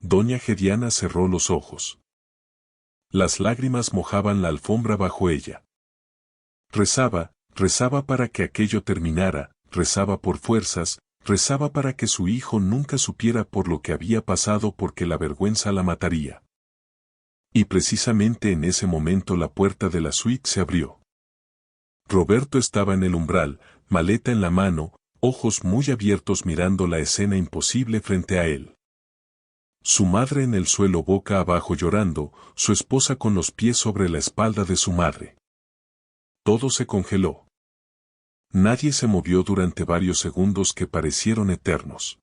Doña Gediana cerró los ojos. Las lágrimas mojaban la alfombra bajo ella. Rezaba, rezaba para que aquello terminara, rezaba por fuerzas, rezaba para que su hijo nunca supiera por lo que había pasado porque la vergüenza la mataría. Y precisamente en ese momento la puerta de la suite se abrió. Roberto estaba en el umbral, maleta en la mano, ojos muy abiertos mirando la escena imposible frente a él. Su madre en el suelo boca abajo llorando, su esposa con los pies sobre la espalda de su madre. Todo se congeló. Nadie se movió durante varios segundos que parecieron eternos.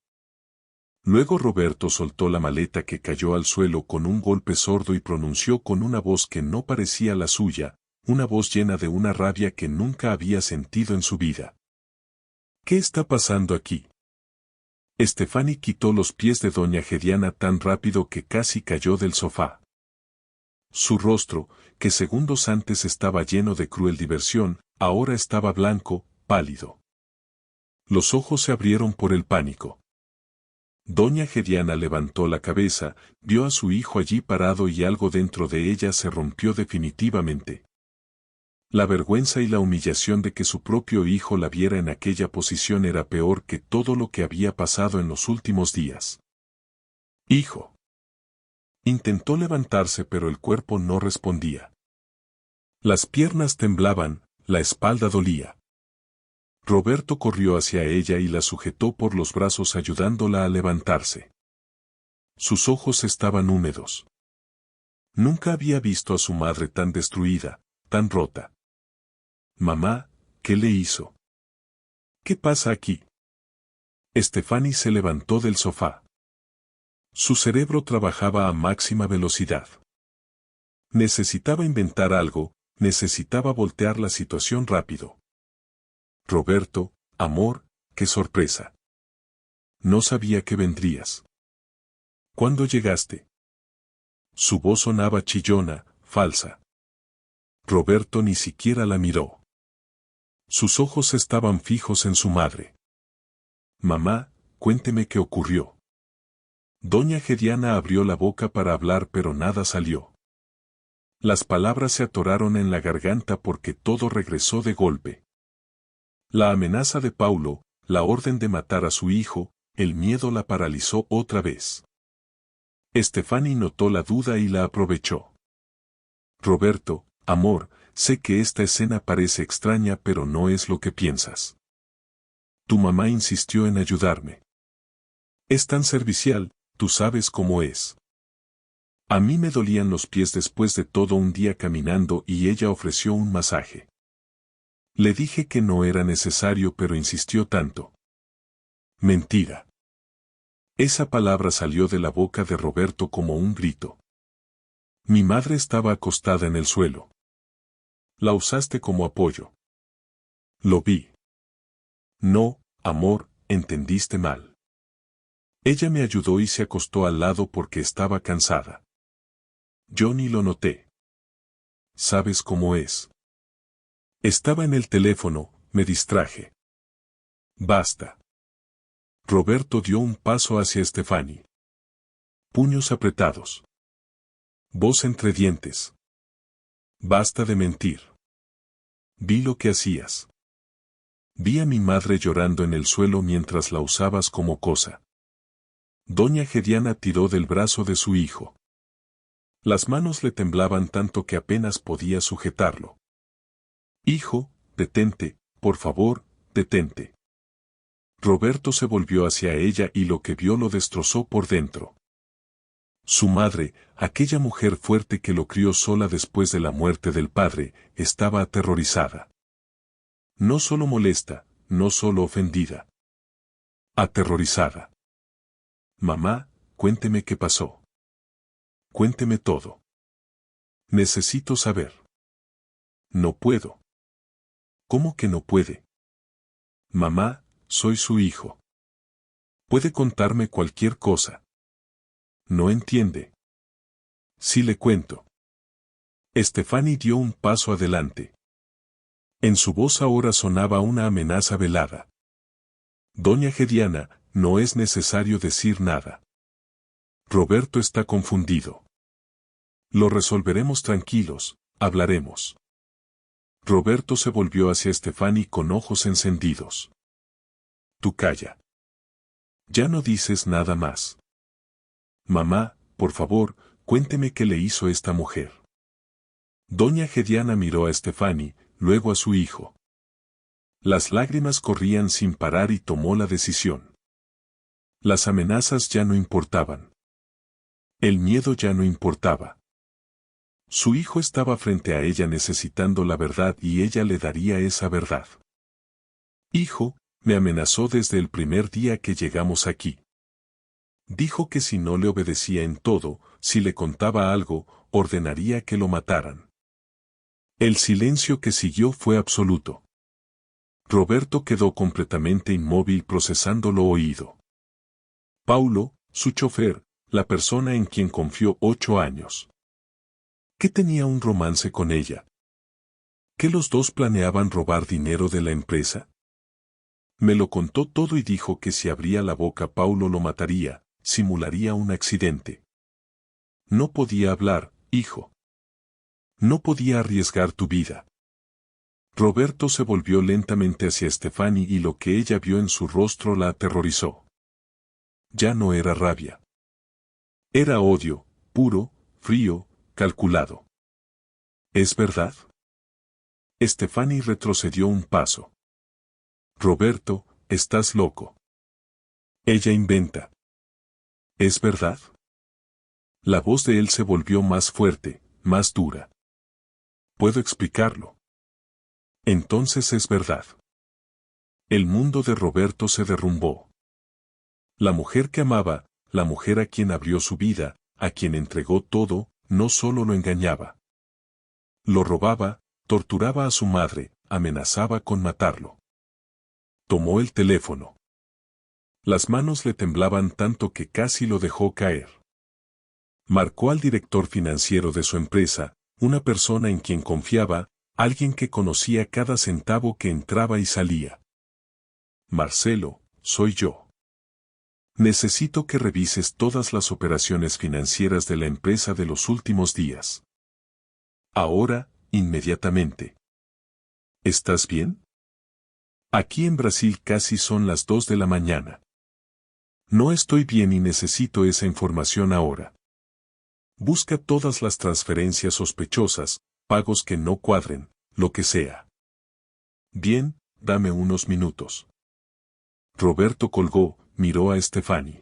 Luego Roberto soltó la maleta que cayó al suelo con un golpe sordo y pronunció con una voz que no parecía la suya, una voz llena de una rabia que nunca había sentido en su vida. ¿Qué está pasando aquí? Stefani quitó los pies de doña Gediana tan rápido que casi cayó del sofá. Su rostro, que segundos antes estaba lleno de cruel diversión, ahora estaba blanco, pálido. Los ojos se abrieron por el pánico. Doña Gediana levantó la cabeza, vio a su hijo allí parado y algo dentro de ella se rompió definitivamente. La vergüenza y la humillación de que su propio hijo la viera en aquella posición era peor que todo lo que había pasado en los últimos días. Hijo. Intentó levantarse pero el cuerpo no respondía. Las piernas temblaban, la espalda dolía. Roberto corrió hacia ella y la sujetó por los brazos ayudándola a levantarse. Sus ojos estaban húmedos. Nunca había visto a su madre tan destruida, tan rota. Mamá, ¿qué le hizo? ¿Qué pasa aquí? Stefani se levantó del sofá. Su cerebro trabajaba a máxima velocidad. Necesitaba inventar algo, necesitaba voltear la situación rápido. Roberto, amor, qué sorpresa. No sabía que vendrías. ¿Cuándo llegaste? Su voz sonaba chillona, falsa. Roberto ni siquiera la miró. Sus ojos estaban fijos en su madre. Mamá, cuénteme qué ocurrió. Doña Gediana abrió la boca para hablar pero nada salió. Las palabras se atoraron en la garganta porque todo regresó de golpe. La amenaza de Paulo, la orden de matar a su hijo, el miedo la paralizó otra vez. Stefani notó la duda y la aprovechó. Roberto, amor, sé que esta escena parece extraña pero no es lo que piensas. Tu mamá insistió en ayudarme. Es tan servicial, tú sabes cómo es. A mí me dolían los pies después de todo un día caminando y ella ofreció un masaje. Le dije que no era necesario pero insistió tanto. Mentira. Esa palabra salió de la boca de Roberto como un grito. Mi madre estaba acostada en el suelo. La usaste como apoyo. Lo vi. No, amor, entendiste mal. Ella me ayudó y se acostó al lado porque estaba cansada. Yo ni lo noté. ¿Sabes cómo es? Estaba en el teléfono, me distraje. Basta. Roberto dio un paso hacia Stefani. Puños apretados. Voz entre dientes. Basta de mentir. Vi lo que hacías. Vi a mi madre llorando en el suelo mientras la usabas como cosa. Doña Gediana tiró del brazo de su hijo. Las manos le temblaban tanto que apenas podía sujetarlo. Hijo, detente, por favor, detente. Roberto se volvió hacia ella y lo que vio lo destrozó por dentro. Su madre, aquella mujer fuerte que lo crió sola después de la muerte del padre, estaba aterrorizada. No solo molesta, no solo ofendida. Aterrorizada. Mamá, cuénteme qué pasó. Cuénteme todo. Necesito saber. No puedo. ¿Cómo que no puede? Mamá, soy su hijo. Puede contarme cualquier cosa. No entiende. Sí le cuento. Stefani dio un paso adelante. En su voz ahora sonaba una amenaza velada. Doña Gediana, no es necesario decir nada. Roberto está confundido. Lo resolveremos tranquilos, hablaremos. Roberto se volvió hacia Stefani con ojos encendidos. Tú calla. Ya no dices nada más. Mamá, por favor, cuénteme qué le hizo esta mujer. Doña Gediana miró a Stefani, luego a su hijo. Las lágrimas corrían sin parar y tomó la decisión. Las amenazas ya no importaban. El miedo ya no importaba. Su hijo estaba frente a ella necesitando la verdad y ella le daría esa verdad. Hijo, me amenazó desde el primer día que llegamos aquí. Dijo que si no le obedecía en todo, si le contaba algo, ordenaría que lo mataran. El silencio que siguió fue absoluto. Roberto quedó completamente inmóvil procesando lo oído. Paulo, su chofer, la persona en quien confió 8 años. ¿Qué tenía un romance con ella? ¿Que los dos planeaban robar dinero de la empresa? Me lo contó todo y dijo que si abría la boca Paulo lo mataría, simularía un accidente. No podía hablar, hijo. No podía arriesgar tu vida. Roberto se volvió lentamente hacia Stefani y lo que ella vio en su rostro la aterrorizó. Ya no era rabia. Era odio, puro, frío, calculado. ¿Es verdad? Stefani retrocedió un paso. Roberto, estás loco. Ella inventa. ¿Es verdad? La voz de él se volvió más fuerte, más dura. Puedo explicarlo. Entonces es verdad. El mundo de Roberto se derrumbó. La mujer que amaba, la mujer a quien abrió su vida, a quien entregó todo, no solo lo engañaba. Lo robaba, torturaba a su madre, amenazaba con matarlo. Tomó el teléfono. Las manos le temblaban tanto que casi lo dejó caer. Marcó al director financiero de su empresa, una persona en quien confiaba, alguien que conocía cada centavo que entraba y salía. Marcelo, soy yo. Necesito que revises todas las operaciones financieras de la empresa de los últimos días. Ahora, inmediatamente. ¿Estás bien? Aquí en Brasil casi son las 2 de la mañana. No estoy bien y necesito esa información ahora. Busca todas las transferencias sospechosas, pagos que no cuadren, lo que sea. Bien, dame unos minutos. Roberto colgó, miró a Stefani.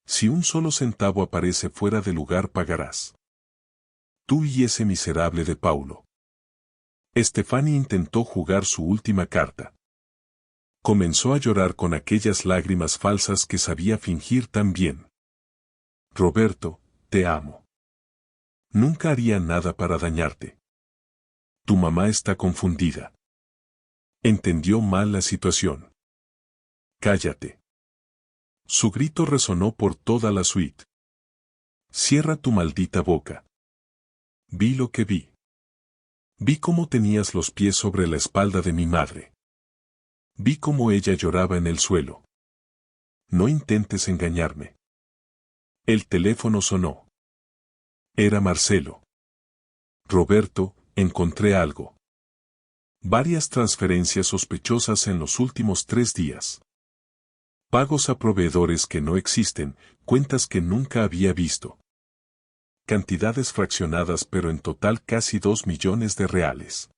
Si un solo centavo aparece fuera de lugar pagarás. Tú y ese miserable de Paulo. Stefani intentó jugar su última carta. Comenzó a llorar con aquellas lágrimas falsas que sabía fingir tan bien. Roberto, te amo. Nunca haría nada para dañarte. Tu mamá está confundida. Entendió mal la situación. Cállate. Su grito resonó por toda la suite. Cierra tu maldita boca. Vi lo que vi. Vi cómo tenías los pies sobre la espalda de mi madre. Vi cómo ella lloraba en el suelo. No intentes engañarme. El teléfono sonó. Era Marcelo. Roberto, encontré algo. Varias transferencias sospechosas en los últimos 3 días. Pagos a proveedores que no existen, cuentas que nunca había visto. Cantidades fraccionadas pero en total casi 2 millones de reales.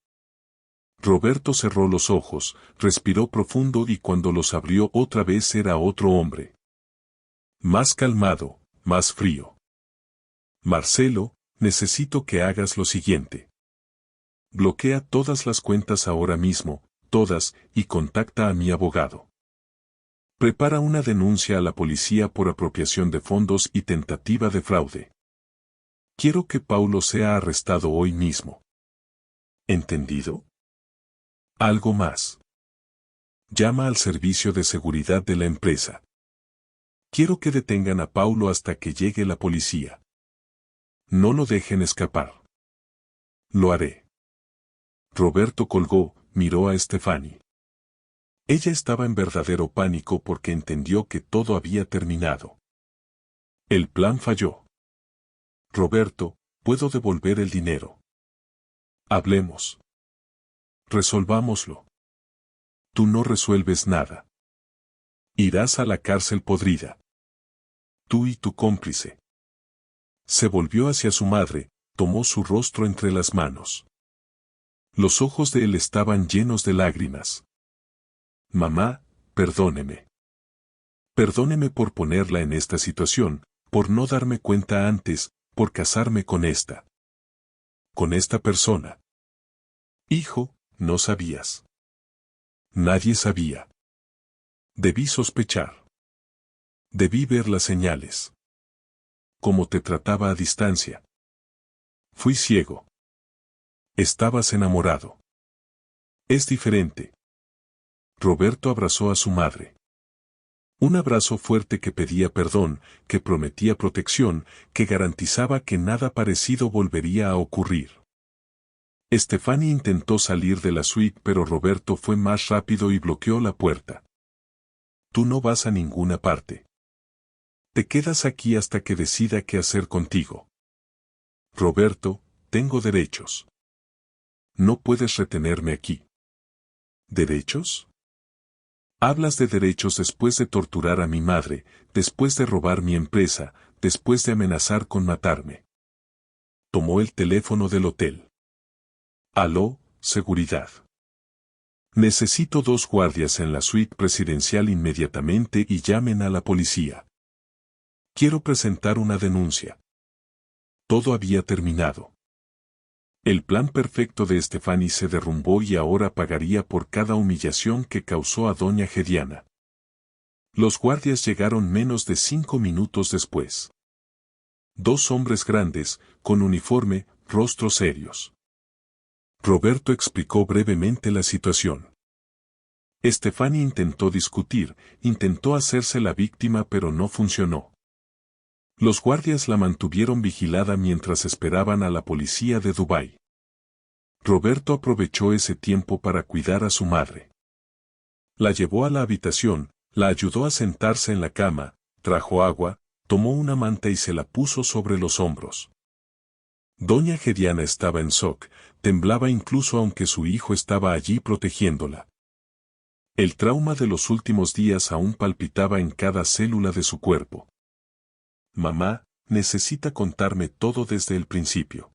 Roberto cerró los ojos, respiró profundo y cuando los abrió otra vez era otro hombre. Más calmado, más frío. Marcelo, necesito que hagas lo siguiente. Bloquea todas las cuentas ahora mismo, todas, y contacta a mi abogado. Prepara una denuncia a la policía por apropiación de fondos y tentativa de fraude. Quiero que Paulo sea arrestado hoy mismo. ¿Entendido? Algo más. Llama al servicio de seguridad de la empresa. Quiero que detengan a Paulo hasta que llegue la policía. No lo dejen escapar. Lo haré. Roberto colgó, miró a Stefani. Ella estaba en verdadero pánico porque entendió que todo había terminado. El plan falló. Roberto, puedo devolver el dinero. Hablemos. Resolvámoslo. Tú no resuelves nada. Irás a la cárcel podrida. Tú y tu cómplice. Se volvió hacia su madre, tomó su rostro entre las manos. Los ojos de él estaban llenos de lágrimas. Mamá, perdóneme. Perdóneme por ponerla en esta situación, por no darme cuenta antes, por casarme con esta. Con esta persona. Hijo, no sabías. Nadie sabía. Debí sospechar. Debí ver las señales. Cómo te trataba a distancia. Fui ciego. Estabas enamorado. Es diferente. Roberto abrazó a su madre. Un abrazo fuerte que pedía perdón, que prometía protección, que garantizaba que nada parecido volvería a ocurrir. Stephanie intentó salir de la suite, pero Roberto fue más rápido y bloqueó la puerta. Tú no vas a ninguna parte. Te quedas aquí hasta que decida qué hacer contigo. Roberto, tengo derechos. No puedes retenerme aquí. ¿Derechos? Hablas de derechos después de torturar a mi madre, después de robar mi empresa, después de amenazar con matarme. Tomó el teléfono del hotel. Aló, seguridad. Necesito 2 guardias en la suite presidencial inmediatamente y llamen a la policía. Quiero presentar una denuncia. Todo había terminado. El plan perfecto de Stephanie se derrumbó y ahora pagaría por cada humillación que causó a doña Gediana. Los guardias llegaron menos de 5 minutos después. 2 hombres grandes, con uniforme, rostros serios. Roberto explicó brevemente la situación. Stephanie intentó discutir, intentó hacerse la víctima, pero no funcionó. Los guardias la mantuvieron vigilada mientras esperaban a la policía de Dubái. Roberto aprovechó ese tiempo para cuidar a su madre. La llevó a la habitación, la ayudó a sentarse en la cama, trajo agua, tomó una manta y se la puso sobre los hombros. Doña Gediana estaba en shock, temblaba incluso aunque su hijo estaba allí protegiéndola. El trauma de los últimos días aún palpitaba en cada célula de su cuerpo. Mamá, necesita contarme todo desde el principio.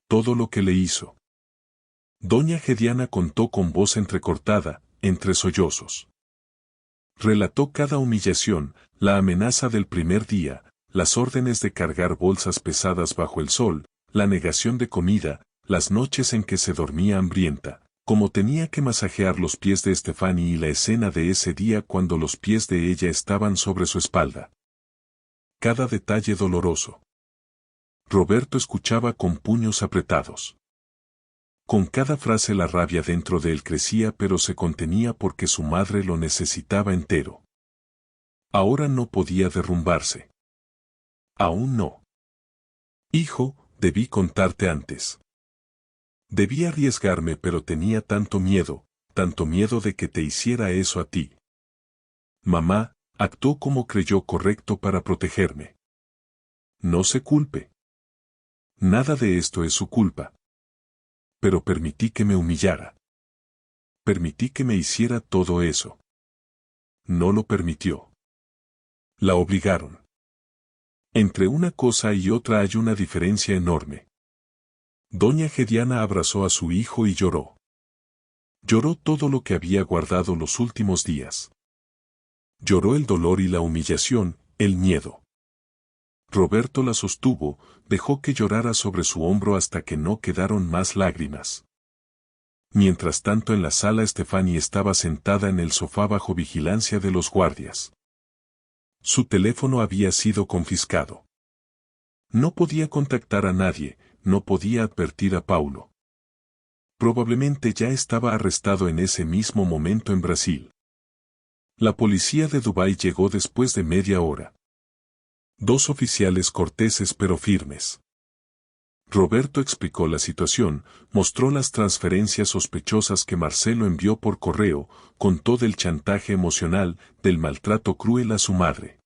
Todo lo que le hizo. Doña Gediana contó con voz entrecortada, entre sollozos. Relató cada humillación, la amenaza del primer día, las órdenes de cargar bolsas pesadas bajo el sol, la negación de comida, las noches en que se dormía hambrienta, como tenía que masajear los pies de Stephanie y la escena de ese día cuando los pies de ella estaban sobre su espalda. Cada detalle doloroso. Roberto escuchaba con puños apretados. Con cada frase la rabia dentro de él crecía, pero se contenía porque su madre lo necesitaba entero. Ahora no podía derrumbarse. Aún no. Hijo, debí contarte antes. Debí arriesgarme, pero tenía tanto miedo de que te hiciera eso a ti. Mamá, actuó como creyó correcto para protegerme. No se culpe. Nada de esto es su culpa. Pero permití que me humillara. Permití que me hiciera todo eso. No lo permitió. La obligaron. Entre una cosa y otra hay una diferencia enorme. Doña Gediana abrazó a su hijo y lloró. Lloró todo lo que había guardado los últimos días. Lloró el dolor y la humillación, el miedo. Roberto la sostuvo, dejó que llorara sobre su hombro hasta que no quedaron más lágrimas. Mientras tanto en la sala Stephanie estaba sentada en el sofá bajo vigilancia de los guardias. Su teléfono había sido confiscado. No podía contactar a nadie, no podía advertir a Paulo. Probablemente ya estaba arrestado en ese mismo momento en Brasil. La policía de Dubái llegó después de media hora. 2 oficiales corteses pero firmes. Roberto explicó la situación, mostró las transferencias sospechosas que Marcelo envió por correo, contó del chantaje emocional, del maltrato cruel a su madre.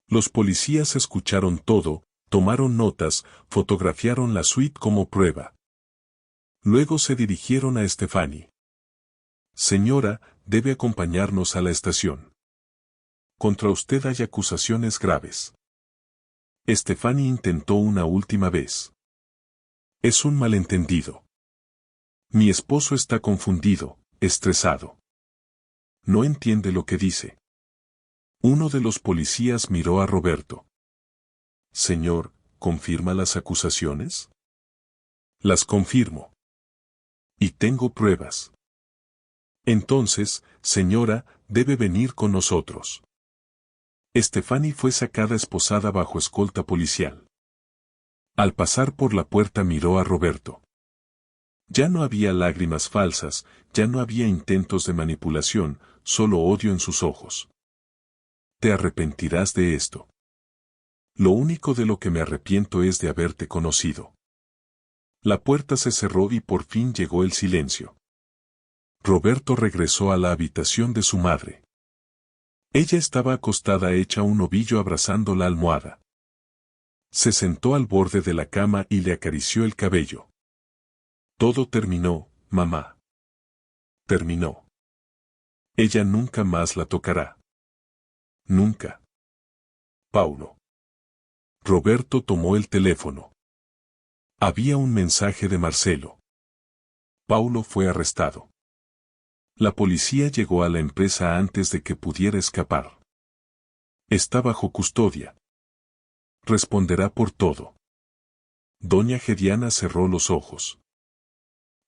Los policías escucharon todo, tomaron notas, fotografiaron la suite como prueba. Luego se dirigieron a Stefani. Señora, debe acompañarnos a la estación. Contra usted hay acusaciones graves. Stefani intentó una última vez. Es un malentendido. Mi esposo está confundido, estresado. No entiende lo que dice. Uno de los policías miró a Roberto. Señor, ¿confirma las acusaciones? Las confirmo. Y tengo pruebas. Entonces, señora, debe venir con nosotros. Stefani fue sacada esposada bajo escolta policial. Al pasar por la puerta miró a Roberto. Ya no había lágrimas falsas, ya no había intentos de manipulación, solo odio en sus ojos. Te arrepentirás de esto. Lo único de lo que me arrepiento es de haberte conocido. La puerta se cerró y por fin llegó el silencio. Roberto regresó a la habitación de su madre. Ella estaba acostada hecha un ovillo abrazando la almohada. Se sentó al borde de la cama y le acarició el cabello. Todo terminó, mamá. Terminó. Ella nunca más la tocará. Nunca. Paulo. Roberto tomó el teléfono. Había un mensaje de Marcelo. Paulo fue arrestado. La policía llegó a la empresa antes de que pudiera escapar. Está bajo custodia. Responderá por todo. Doña Gediana cerró los ojos.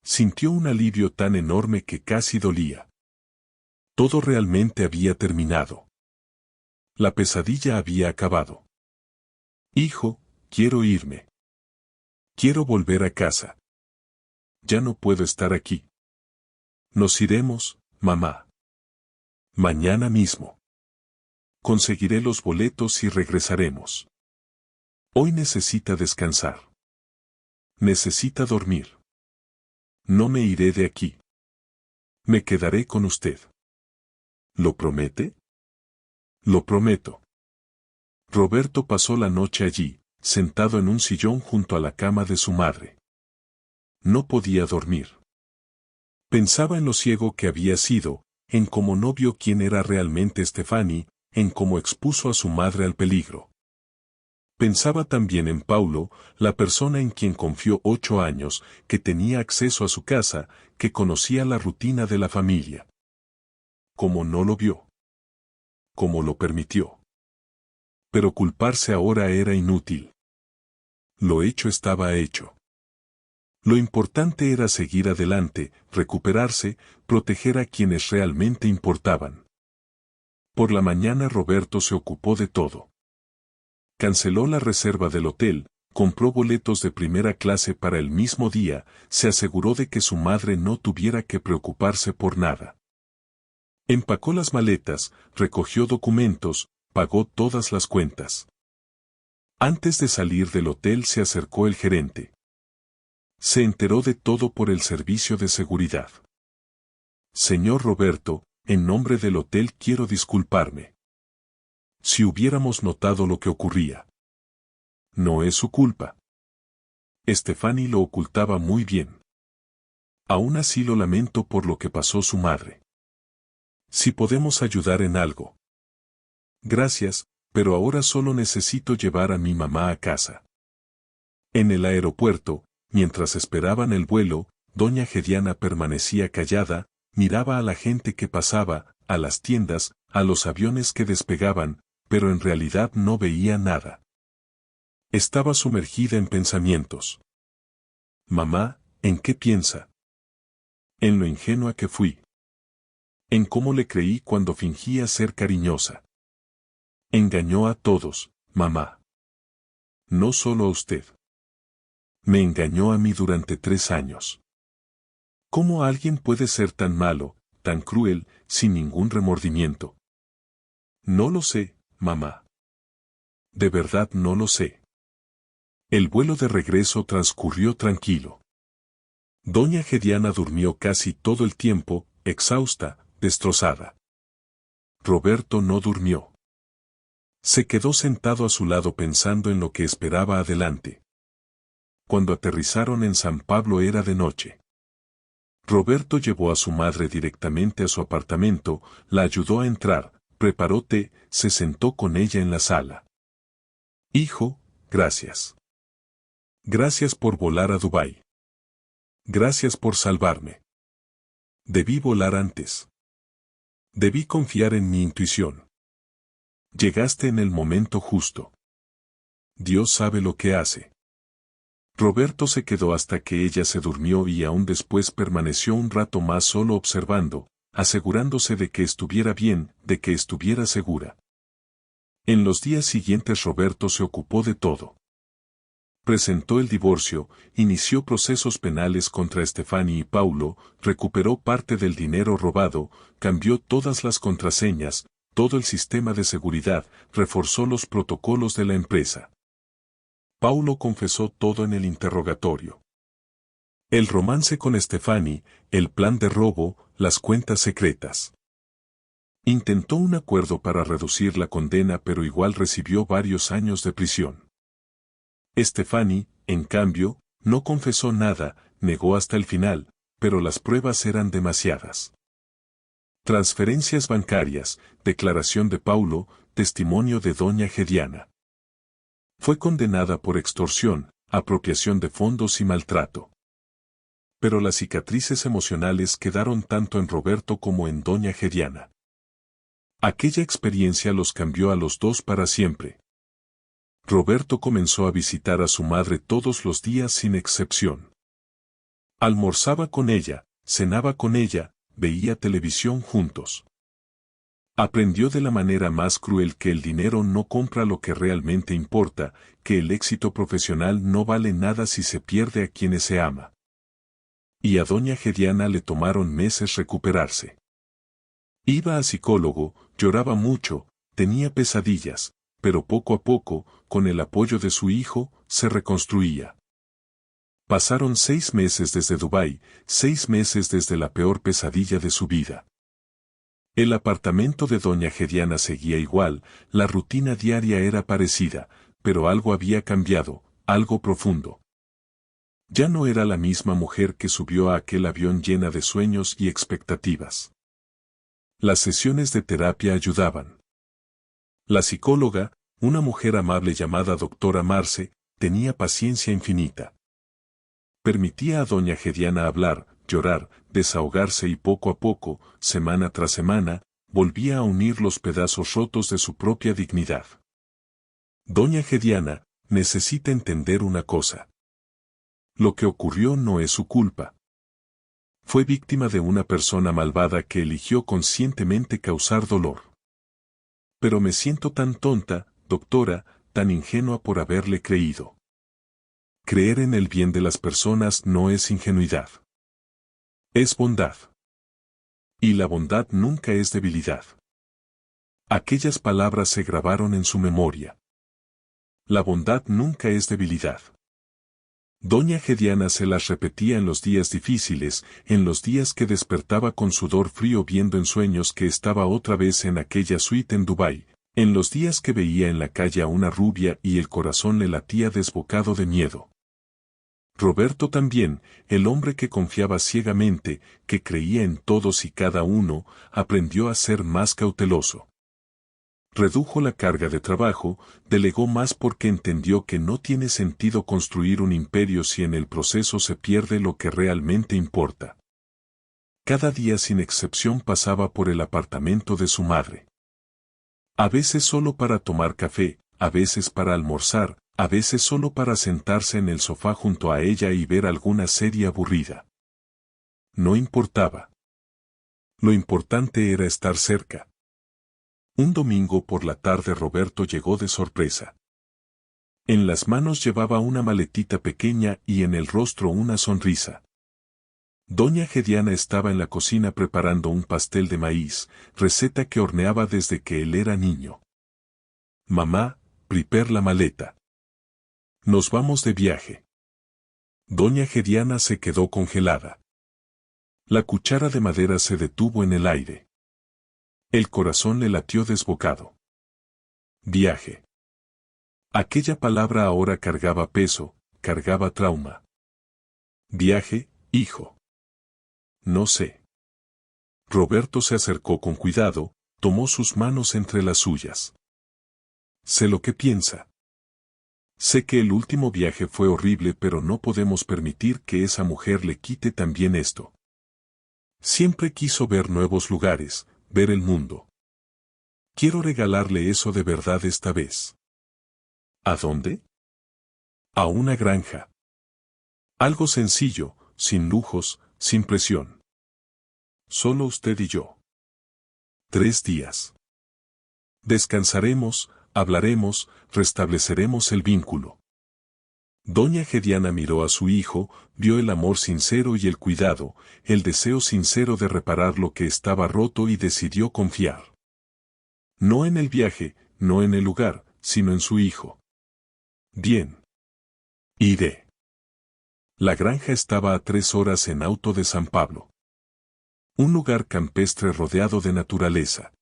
Sintió un alivio tan enorme que casi dolía. Todo realmente había terminado. La pesadilla había acabado. Hijo, quiero irme. Quiero volver a casa. Ya no puedo estar aquí. Nos iremos, mamá. Mañana mismo. Conseguiré los boletos y regresaremos. Hoy necesita descansar. Necesita dormir. No me iré de aquí. Me quedaré con usted. ¿Lo promete? Lo prometo. Roberto pasó la noche allí, sentado en un sillón junto a la cama de su madre. No podía dormir. Pensaba en lo ciego que había sido, en cómo no vio quién era realmente Stefani, en cómo expuso a su madre al peligro. Pensaba también en Paulo, la persona en quien confió 8 años, que tenía acceso a su casa, que conocía la rutina de la familia. Cómo no lo vio. Cómo lo permitió. Pero culparse ahora era inútil. Lo hecho estaba hecho. Lo importante era seguir adelante, recuperarse, proteger a quienes realmente importaban. Por la mañana Roberto se ocupó de todo. Canceló la reserva del hotel, compró boletos de primera clase para el mismo día, se aseguró de que su madre no tuviera que preocuparse por nada. Empacó las maletas, recogió documentos, pagó todas las cuentas. Antes de salir del hotel se acercó el gerente. Se enteró de todo por el servicio de seguridad. Señor Roberto, en nombre del hotel quiero disculparme. Si hubiéramos notado lo que ocurría. No es su culpa. Stefani lo ocultaba muy bien. Aún así lo lamento por lo que pasó su madre. Si podemos ayudar en algo. Gracias, pero ahora solo necesito llevar a mi mamá a casa. En el aeropuerto, mientras esperaban el vuelo, doña Gediana permanecía callada, miraba a la gente que pasaba, a las tiendas, a los aviones que despegaban, pero en realidad no veía nada. Estaba sumergida en pensamientos. Mamá, ¿en qué piensa? En lo ingenua que fui. En cómo le creí cuando fingía ser cariñosa. Engañó a todos, mamá. No solo a usted. Me engañó a mí durante 3 años. ¿Cómo alguien puede ser tan malo, tan cruel, sin ningún remordimiento? No lo sé, mamá. De verdad no lo sé. El vuelo de regreso transcurrió tranquilo. Doña Gediana durmió casi todo el tiempo, exhausta, destrozada. Roberto no durmió. Se quedó sentado a su lado pensando en lo que esperaba adelante. Cuando aterrizaron en San Pablo era de noche. Roberto llevó a su madre directamente a su apartamento, la ayudó a entrar, preparó té, se sentó con ella en la sala. Hijo, gracias. Gracias por volar a Dubái. Gracias por salvarme. Debí volar antes. Debí confiar en mi intuición. Llegaste en el momento justo. Dios sabe lo que hace. Roberto se quedó hasta que ella se durmió y aún después permaneció un rato más solo observando, asegurándose de que estuviera bien, de que estuviera segura. En los días siguientes Roberto se ocupó de todo. Presentó el divorcio, inició procesos penales contra Stefani y Paulo, recuperó parte del dinero robado, cambió todas las contraseñas, todo el sistema de seguridad, reforzó los protocolos de la empresa. Paulo confesó todo en el interrogatorio. El romance con Stefani, el plan de robo, las cuentas secretas. Intentó un acuerdo para reducir la condena pero igual recibió varios años de prisión. Stefani, en cambio, no confesó nada, negó hasta el final, pero las pruebas eran demasiadas. Transferencias bancarias, declaración de Paulo, testimonio de doña Gediana. Fue condenada por extorsión, apropiación de fondos y maltrato. Pero las cicatrices emocionales quedaron tanto en Roberto como en doña Gediana. Aquella experiencia los cambió a los dos para siempre. Roberto comenzó a visitar a su madre todos los días sin excepción. Almorzaba con ella, cenaba con ella, veía televisión juntos. Aprendió de la manera más cruel que el dinero no compra lo que realmente importa, que el éxito profesional no vale nada si se pierde a quienes se ama. Y a doña Gediana le tomaron meses recuperarse. Iba a psicólogo, lloraba mucho, tenía pesadillas, pero poco a poco, con el apoyo de su hijo, se reconstruía. Pasaron 6 meses desde Dubái, 6 meses desde la peor pesadilla de su vida. El apartamento de doña Gediana seguía igual, la rutina diaria era parecida, pero algo había cambiado, algo profundo. Ya no era la misma mujer que subió a aquel avión llena de sueños y expectativas. Las sesiones de terapia ayudaban. La psicóloga, una mujer amable llamada doctora Marce, tenía paciencia infinita. Permitía a doña Gediana hablar, llorar, desahogarse y poco a poco, semana tras semana, volvía a unir los pedazos rotos de su propia dignidad. Doña Gediana, necesita entender una cosa. Lo que ocurrió no es su culpa. Fue víctima de una persona malvada que eligió conscientemente causar dolor. Pero me siento tan tonta, doctora, tan ingenua por haberle creído. Creer en el bien de las personas no es ingenuidad. Es bondad. Y la bondad nunca es debilidad. Aquellas palabras se grabaron en su memoria. La bondad nunca es debilidad. Doña Gediana se las repetía en los días difíciles, en los días que despertaba con sudor frío viendo en sueños que estaba otra vez en aquella suite en Dubái, en los días que veía en la calle a una rubia y el corazón le latía desbocado de miedo. Roberto también, el hombre que confiaba ciegamente, que creía en todos y cada uno, aprendió a ser más cauteloso. Redujo la carga de trabajo, delegó más porque entendió que no tiene sentido construir un imperio si en el proceso se pierde lo que realmente importa. Cada día sin excepción pasaba por el apartamento de su madre. A veces solo para tomar café, a veces para almorzar, a veces solo para sentarse en el sofá junto a ella y ver alguna serie aburrida. No importaba. Lo importante era estar cerca. Un domingo por la tarde Roberto llegó de sorpresa. En las manos llevaba una maletita pequeña y en el rostro una sonrisa. Doña Gediana estaba en la cocina preparando un pastel de maíz, receta que horneaba desde que él era niño. Mamá, prepara la maleta. Nos vamos de viaje. Doña Gediana se quedó congelada. La cuchara de madera se detuvo en el aire. El corazón le latió desbocado. Viaje. Aquella palabra ahora cargaba peso, cargaba trauma. Viaje, hijo. No sé. Roberto se acercó con cuidado, tomó sus manos entre las suyas. Sé lo que piensa. Sé que el último viaje fue horrible, pero no podemos permitir que esa mujer le quite también esto. Siempre quiso ver nuevos lugares, ver el mundo. Quiero regalarle eso de verdad esta vez. ¿A dónde? A una granja. Algo sencillo, sin lujos, sin presión. Solo usted y yo. 3 días. Descansaremos, hablaremos, restableceremos el vínculo. Doña Gediana miró a su hijo, vio el amor sincero y el cuidado, el deseo sincero de reparar lo que estaba roto y decidió confiar. No en el viaje, no en el lugar, sino en su hijo. Bien. Iré. La granja estaba a 3 horas en auto de San Pablo. Un lugar campestre rodeado de naturaleza.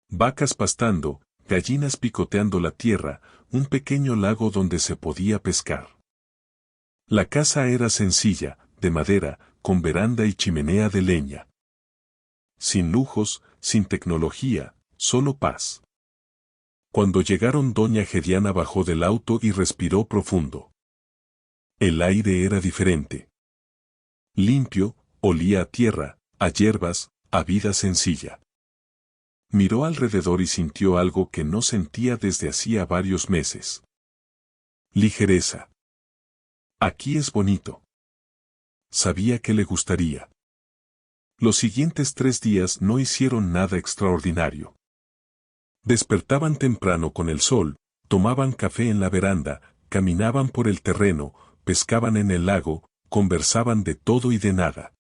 Vacas pastando, gallinas picoteando la tierra, un pequeño lago donde se podía pescar. La casa era sencilla, de madera, con veranda y chimenea de leña. Sin lujos, sin tecnología, solo paz. Cuando llegaron, doña Gediana bajó del auto y respiró profundo. El aire era diferente. Limpio, olía a tierra, a hierbas, a vida sencilla. Miró alrededor y sintió algo que no sentía desde hacía varios meses. Ligereza. Aquí es bonito. Sabía que le gustaría. Los siguientes 3 días no hicieron nada extraordinario. Despertaban temprano con el sol, tomaban café en la veranda, caminaban por el terreno, pescaban en el lago, conversaban de todo y de nada.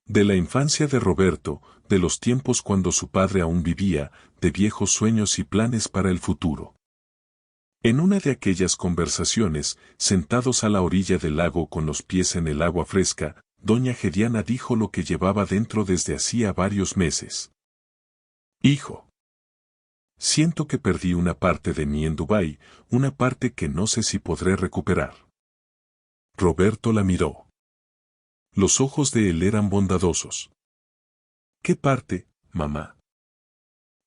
De la infancia de Roberto, de los tiempos cuando su padre aún vivía, de viejos sueños y planes para el futuro. En una de aquellas conversaciones, sentados a la orilla del lago con los pies en el agua fresca, doña Gediana dijo lo que llevaba dentro desde hacía varios meses. Hijo. Siento que perdí una parte de mí en Dubái, una parte que no sé si podré recuperar. Roberto la miró. Los ojos de él eran bondadosos. ¿Qué parte, mamá?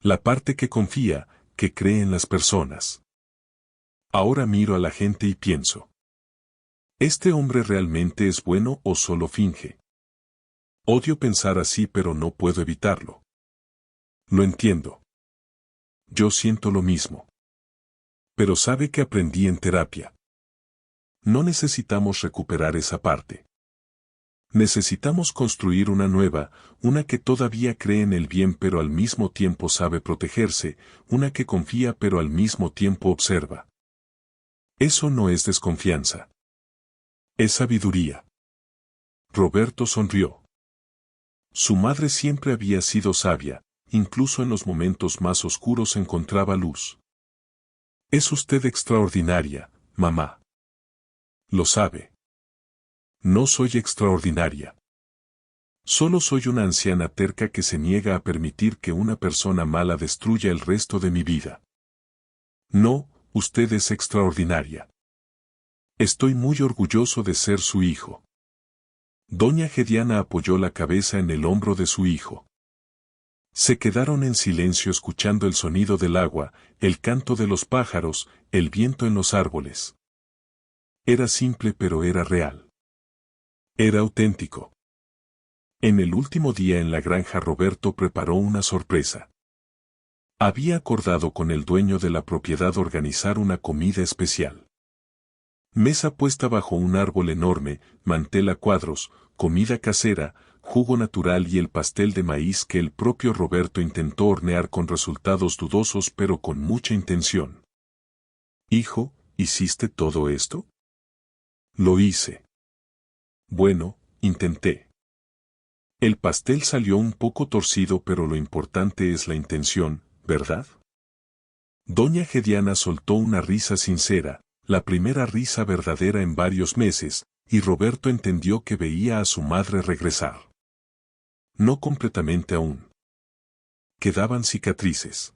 La parte que confía, que cree en las personas. Ahora miro a la gente y pienso. ¿Este hombre realmente es bueno o solo finge? Odio pensar así, pero no puedo evitarlo. Lo entiendo. Yo siento lo mismo. Pero sabe que aprendí en terapia. No necesitamos recuperar esa parte. Necesitamos construir una nueva, una que todavía cree en el bien pero al mismo tiempo sabe protegerse, una que confía pero al mismo tiempo observa. Eso no es desconfianza. Es sabiduría. Roberto sonrió. Su madre siempre había sido sabia, incluso en los momentos más oscuros encontraba luz. Es usted extraordinaria, mamá. Lo sabe. No soy extraordinaria. Solo soy una anciana terca que se niega a permitir que una persona mala destruya el resto de mi vida. No, usted es extraordinaria. Estoy muy orgulloso de ser su hijo. Doña Gediana apoyó la cabeza en el hombro de su hijo. Se quedaron en silencio escuchando el sonido del agua, el canto de los pájaros, el viento en los árboles. Era simple pero era real. Era auténtico. En el último día en la granja Roberto preparó una sorpresa. Había acordado con el dueño de la propiedad organizar una comida especial. Mesa puesta bajo un árbol enorme, mantel a cuadros, comida casera, jugo natural y el pastel de maíz que el propio Roberto intentó hornear con resultados dudosos pero con mucha intención. Hijo, ¿hiciste todo esto? Lo hice. Bueno, intenté. El pastel salió un poco torcido pero lo importante es la intención, ¿verdad? Doña Gediana soltó una risa sincera, la primera risa verdadera en varios meses, y Roberto entendió que veía a su madre regresar. No completamente aún. Quedaban cicatrices.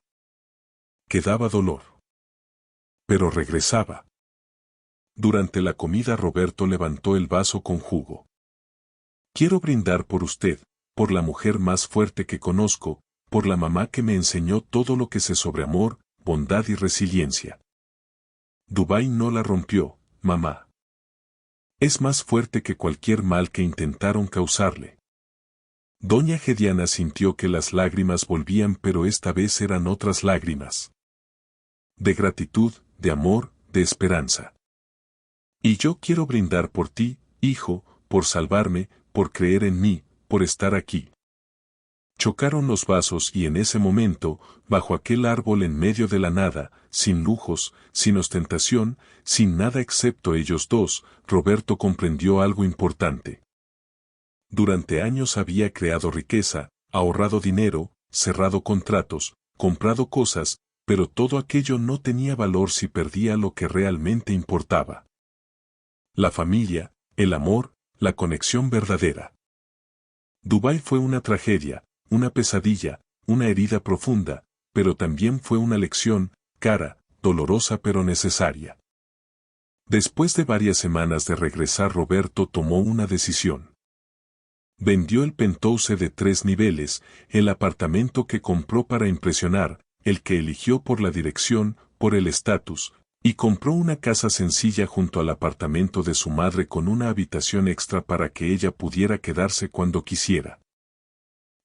Quedaba dolor. Pero regresaba. Durante la comida Roberto levantó el vaso con jugo. Quiero brindar por usted, por la mujer más fuerte que conozco, por la mamá que me enseñó todo lo que sé sobre amor, bondad y resiliencia. Dubái no la rompió, mamá. Es más fuerte que cualquier mal que intentaron causarle. Doña Gediana sintió que las lágrimas volvían, pero esta vez eran otras lágrimas. De gratitud, de amor, de esperanza. Y yo quiero brindar por ti, hijo, por salvarme, por creer en mí, por estar aquí. Chocaron los vasos y en ese momento, bajo aquel árbol en medio de la nada, sin lujos, sin ostentación, sin nada excepto ellos dos, Roberto comprendió algo importante. Durante años había creado riqueza, ahorrado dinero, cerrado contratos, comprado cosas, pero todo aquello no tenía valor si perdía lo que realmente importaba. La familia, el amor, la conexión verdadera. Dubái fue una tragedia, una pesadilla, una herida profunda, pero también fue una lección, cara, dolorosa pero necesaria. Después de varias semanas de regresar, Roberto tomó una decisión. Vendió el penthouse de 3 niveles, el apartamento que compró para impresionar, el que eligió por la dirección, por el estatus, y compró una casa sencilla junto al apartamento de su madre con una habitación extra para que ella pudiera quedarse cuando quisiera.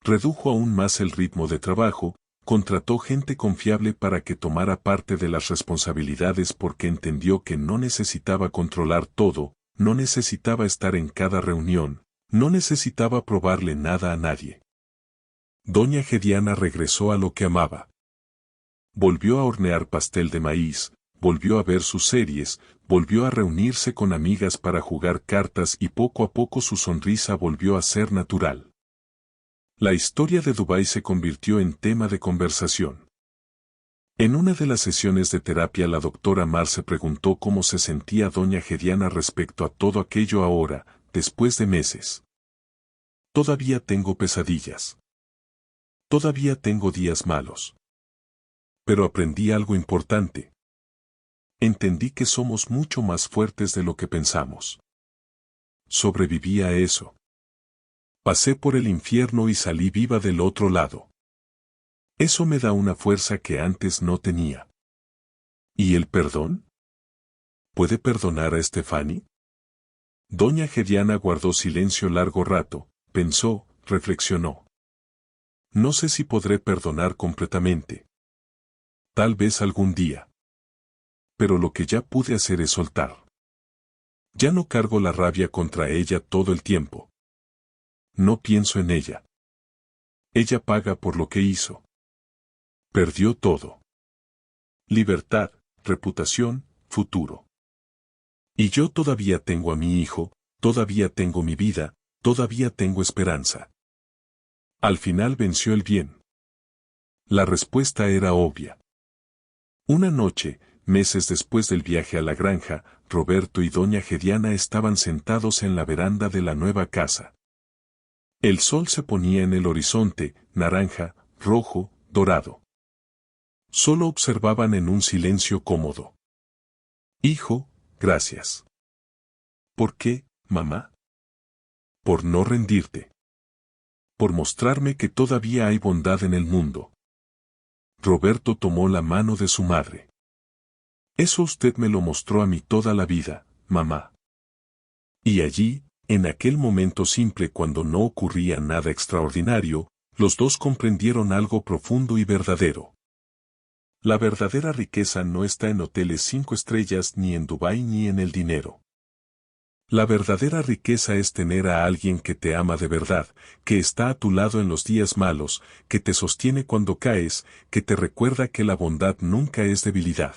Redujo aún más el ritmo de trabajo, contrató gente confiable para que tomara parte de las responsabilidades porque entendió que no necesitaba controlar todo, no necesitaba estar en cada reunión, no necesitaba probarle nada a nadie. Doña Gediana regresó a lo que amaba. Volvió a hornear pastel de maíz, volvió a ver sus series, volvió a reunirse con amigas para jugar cartas y poco a poco su sonrisa volvió a ser natural. La historia de Dubái se convirtió en tema de conversación. En una de las sesiones de terapia la doctora Mar se preguntó cómo se sentía doña Gediana respecto a todo aquello ahora, después de meses. Todavía tengo pesadillas. Todavía tengo días malos. Pero aprendí algo importante. Entendí que somos mucho más fuertes de lo que pensamos. Sobreviví a eso. Pasé por el infierno y salí viva del otro lado. Eso me da una fuerza que antes no tenía. ¿Y el perdón? ¿Puede perdonar a Stephanie? Doña Gediana guardó silencio largo rato, pensó, reflexionó. No sé si podré perdonar completamente. Tal vez algún día. Pero lo que ya pude hacer es soltar. Ya no cargo la rabia contra ella todo el tiempo. No pienso en ella. Ella paga por lo que hizo. Perdió todo. Libertad, reputación, futuro. Y yo todavía tengo a mi hijo, todavía tengo mi vida, todavía tengo esperanza. Al final venció el bien. La respuesta era obvia. Una noche, meses después del viaje a la granja, Roberto y doña Gediana estaban sentados en la veranda de la nueva casa. El sol se ponía en el horizonte, naranja, rojo, dorado. Solo observaban en un silencio cómodo. Hijo, gracias. ¿Por qué, mamá? Por no rendirte. Por mostrarme que todavía hay bondad en el mundo. Roberto tomó la mano de su madre. Eso usted me lo mostró a mí toda la vida, mamá. Y allí, en aquel momento simple cuando no ocurría nada extraordinario, los dos comprendieron algo profundo y verdadero. La verdadera riqueza no está en hoteles 5 estrellas ni en Dubái ni en el dinero. La verdadera riqueza es tener a alguien que te ama de verdad, que está a tu lado en los días malos, que te sostiene cuando caes, que te recuerda que la bondad nunca es debilidad.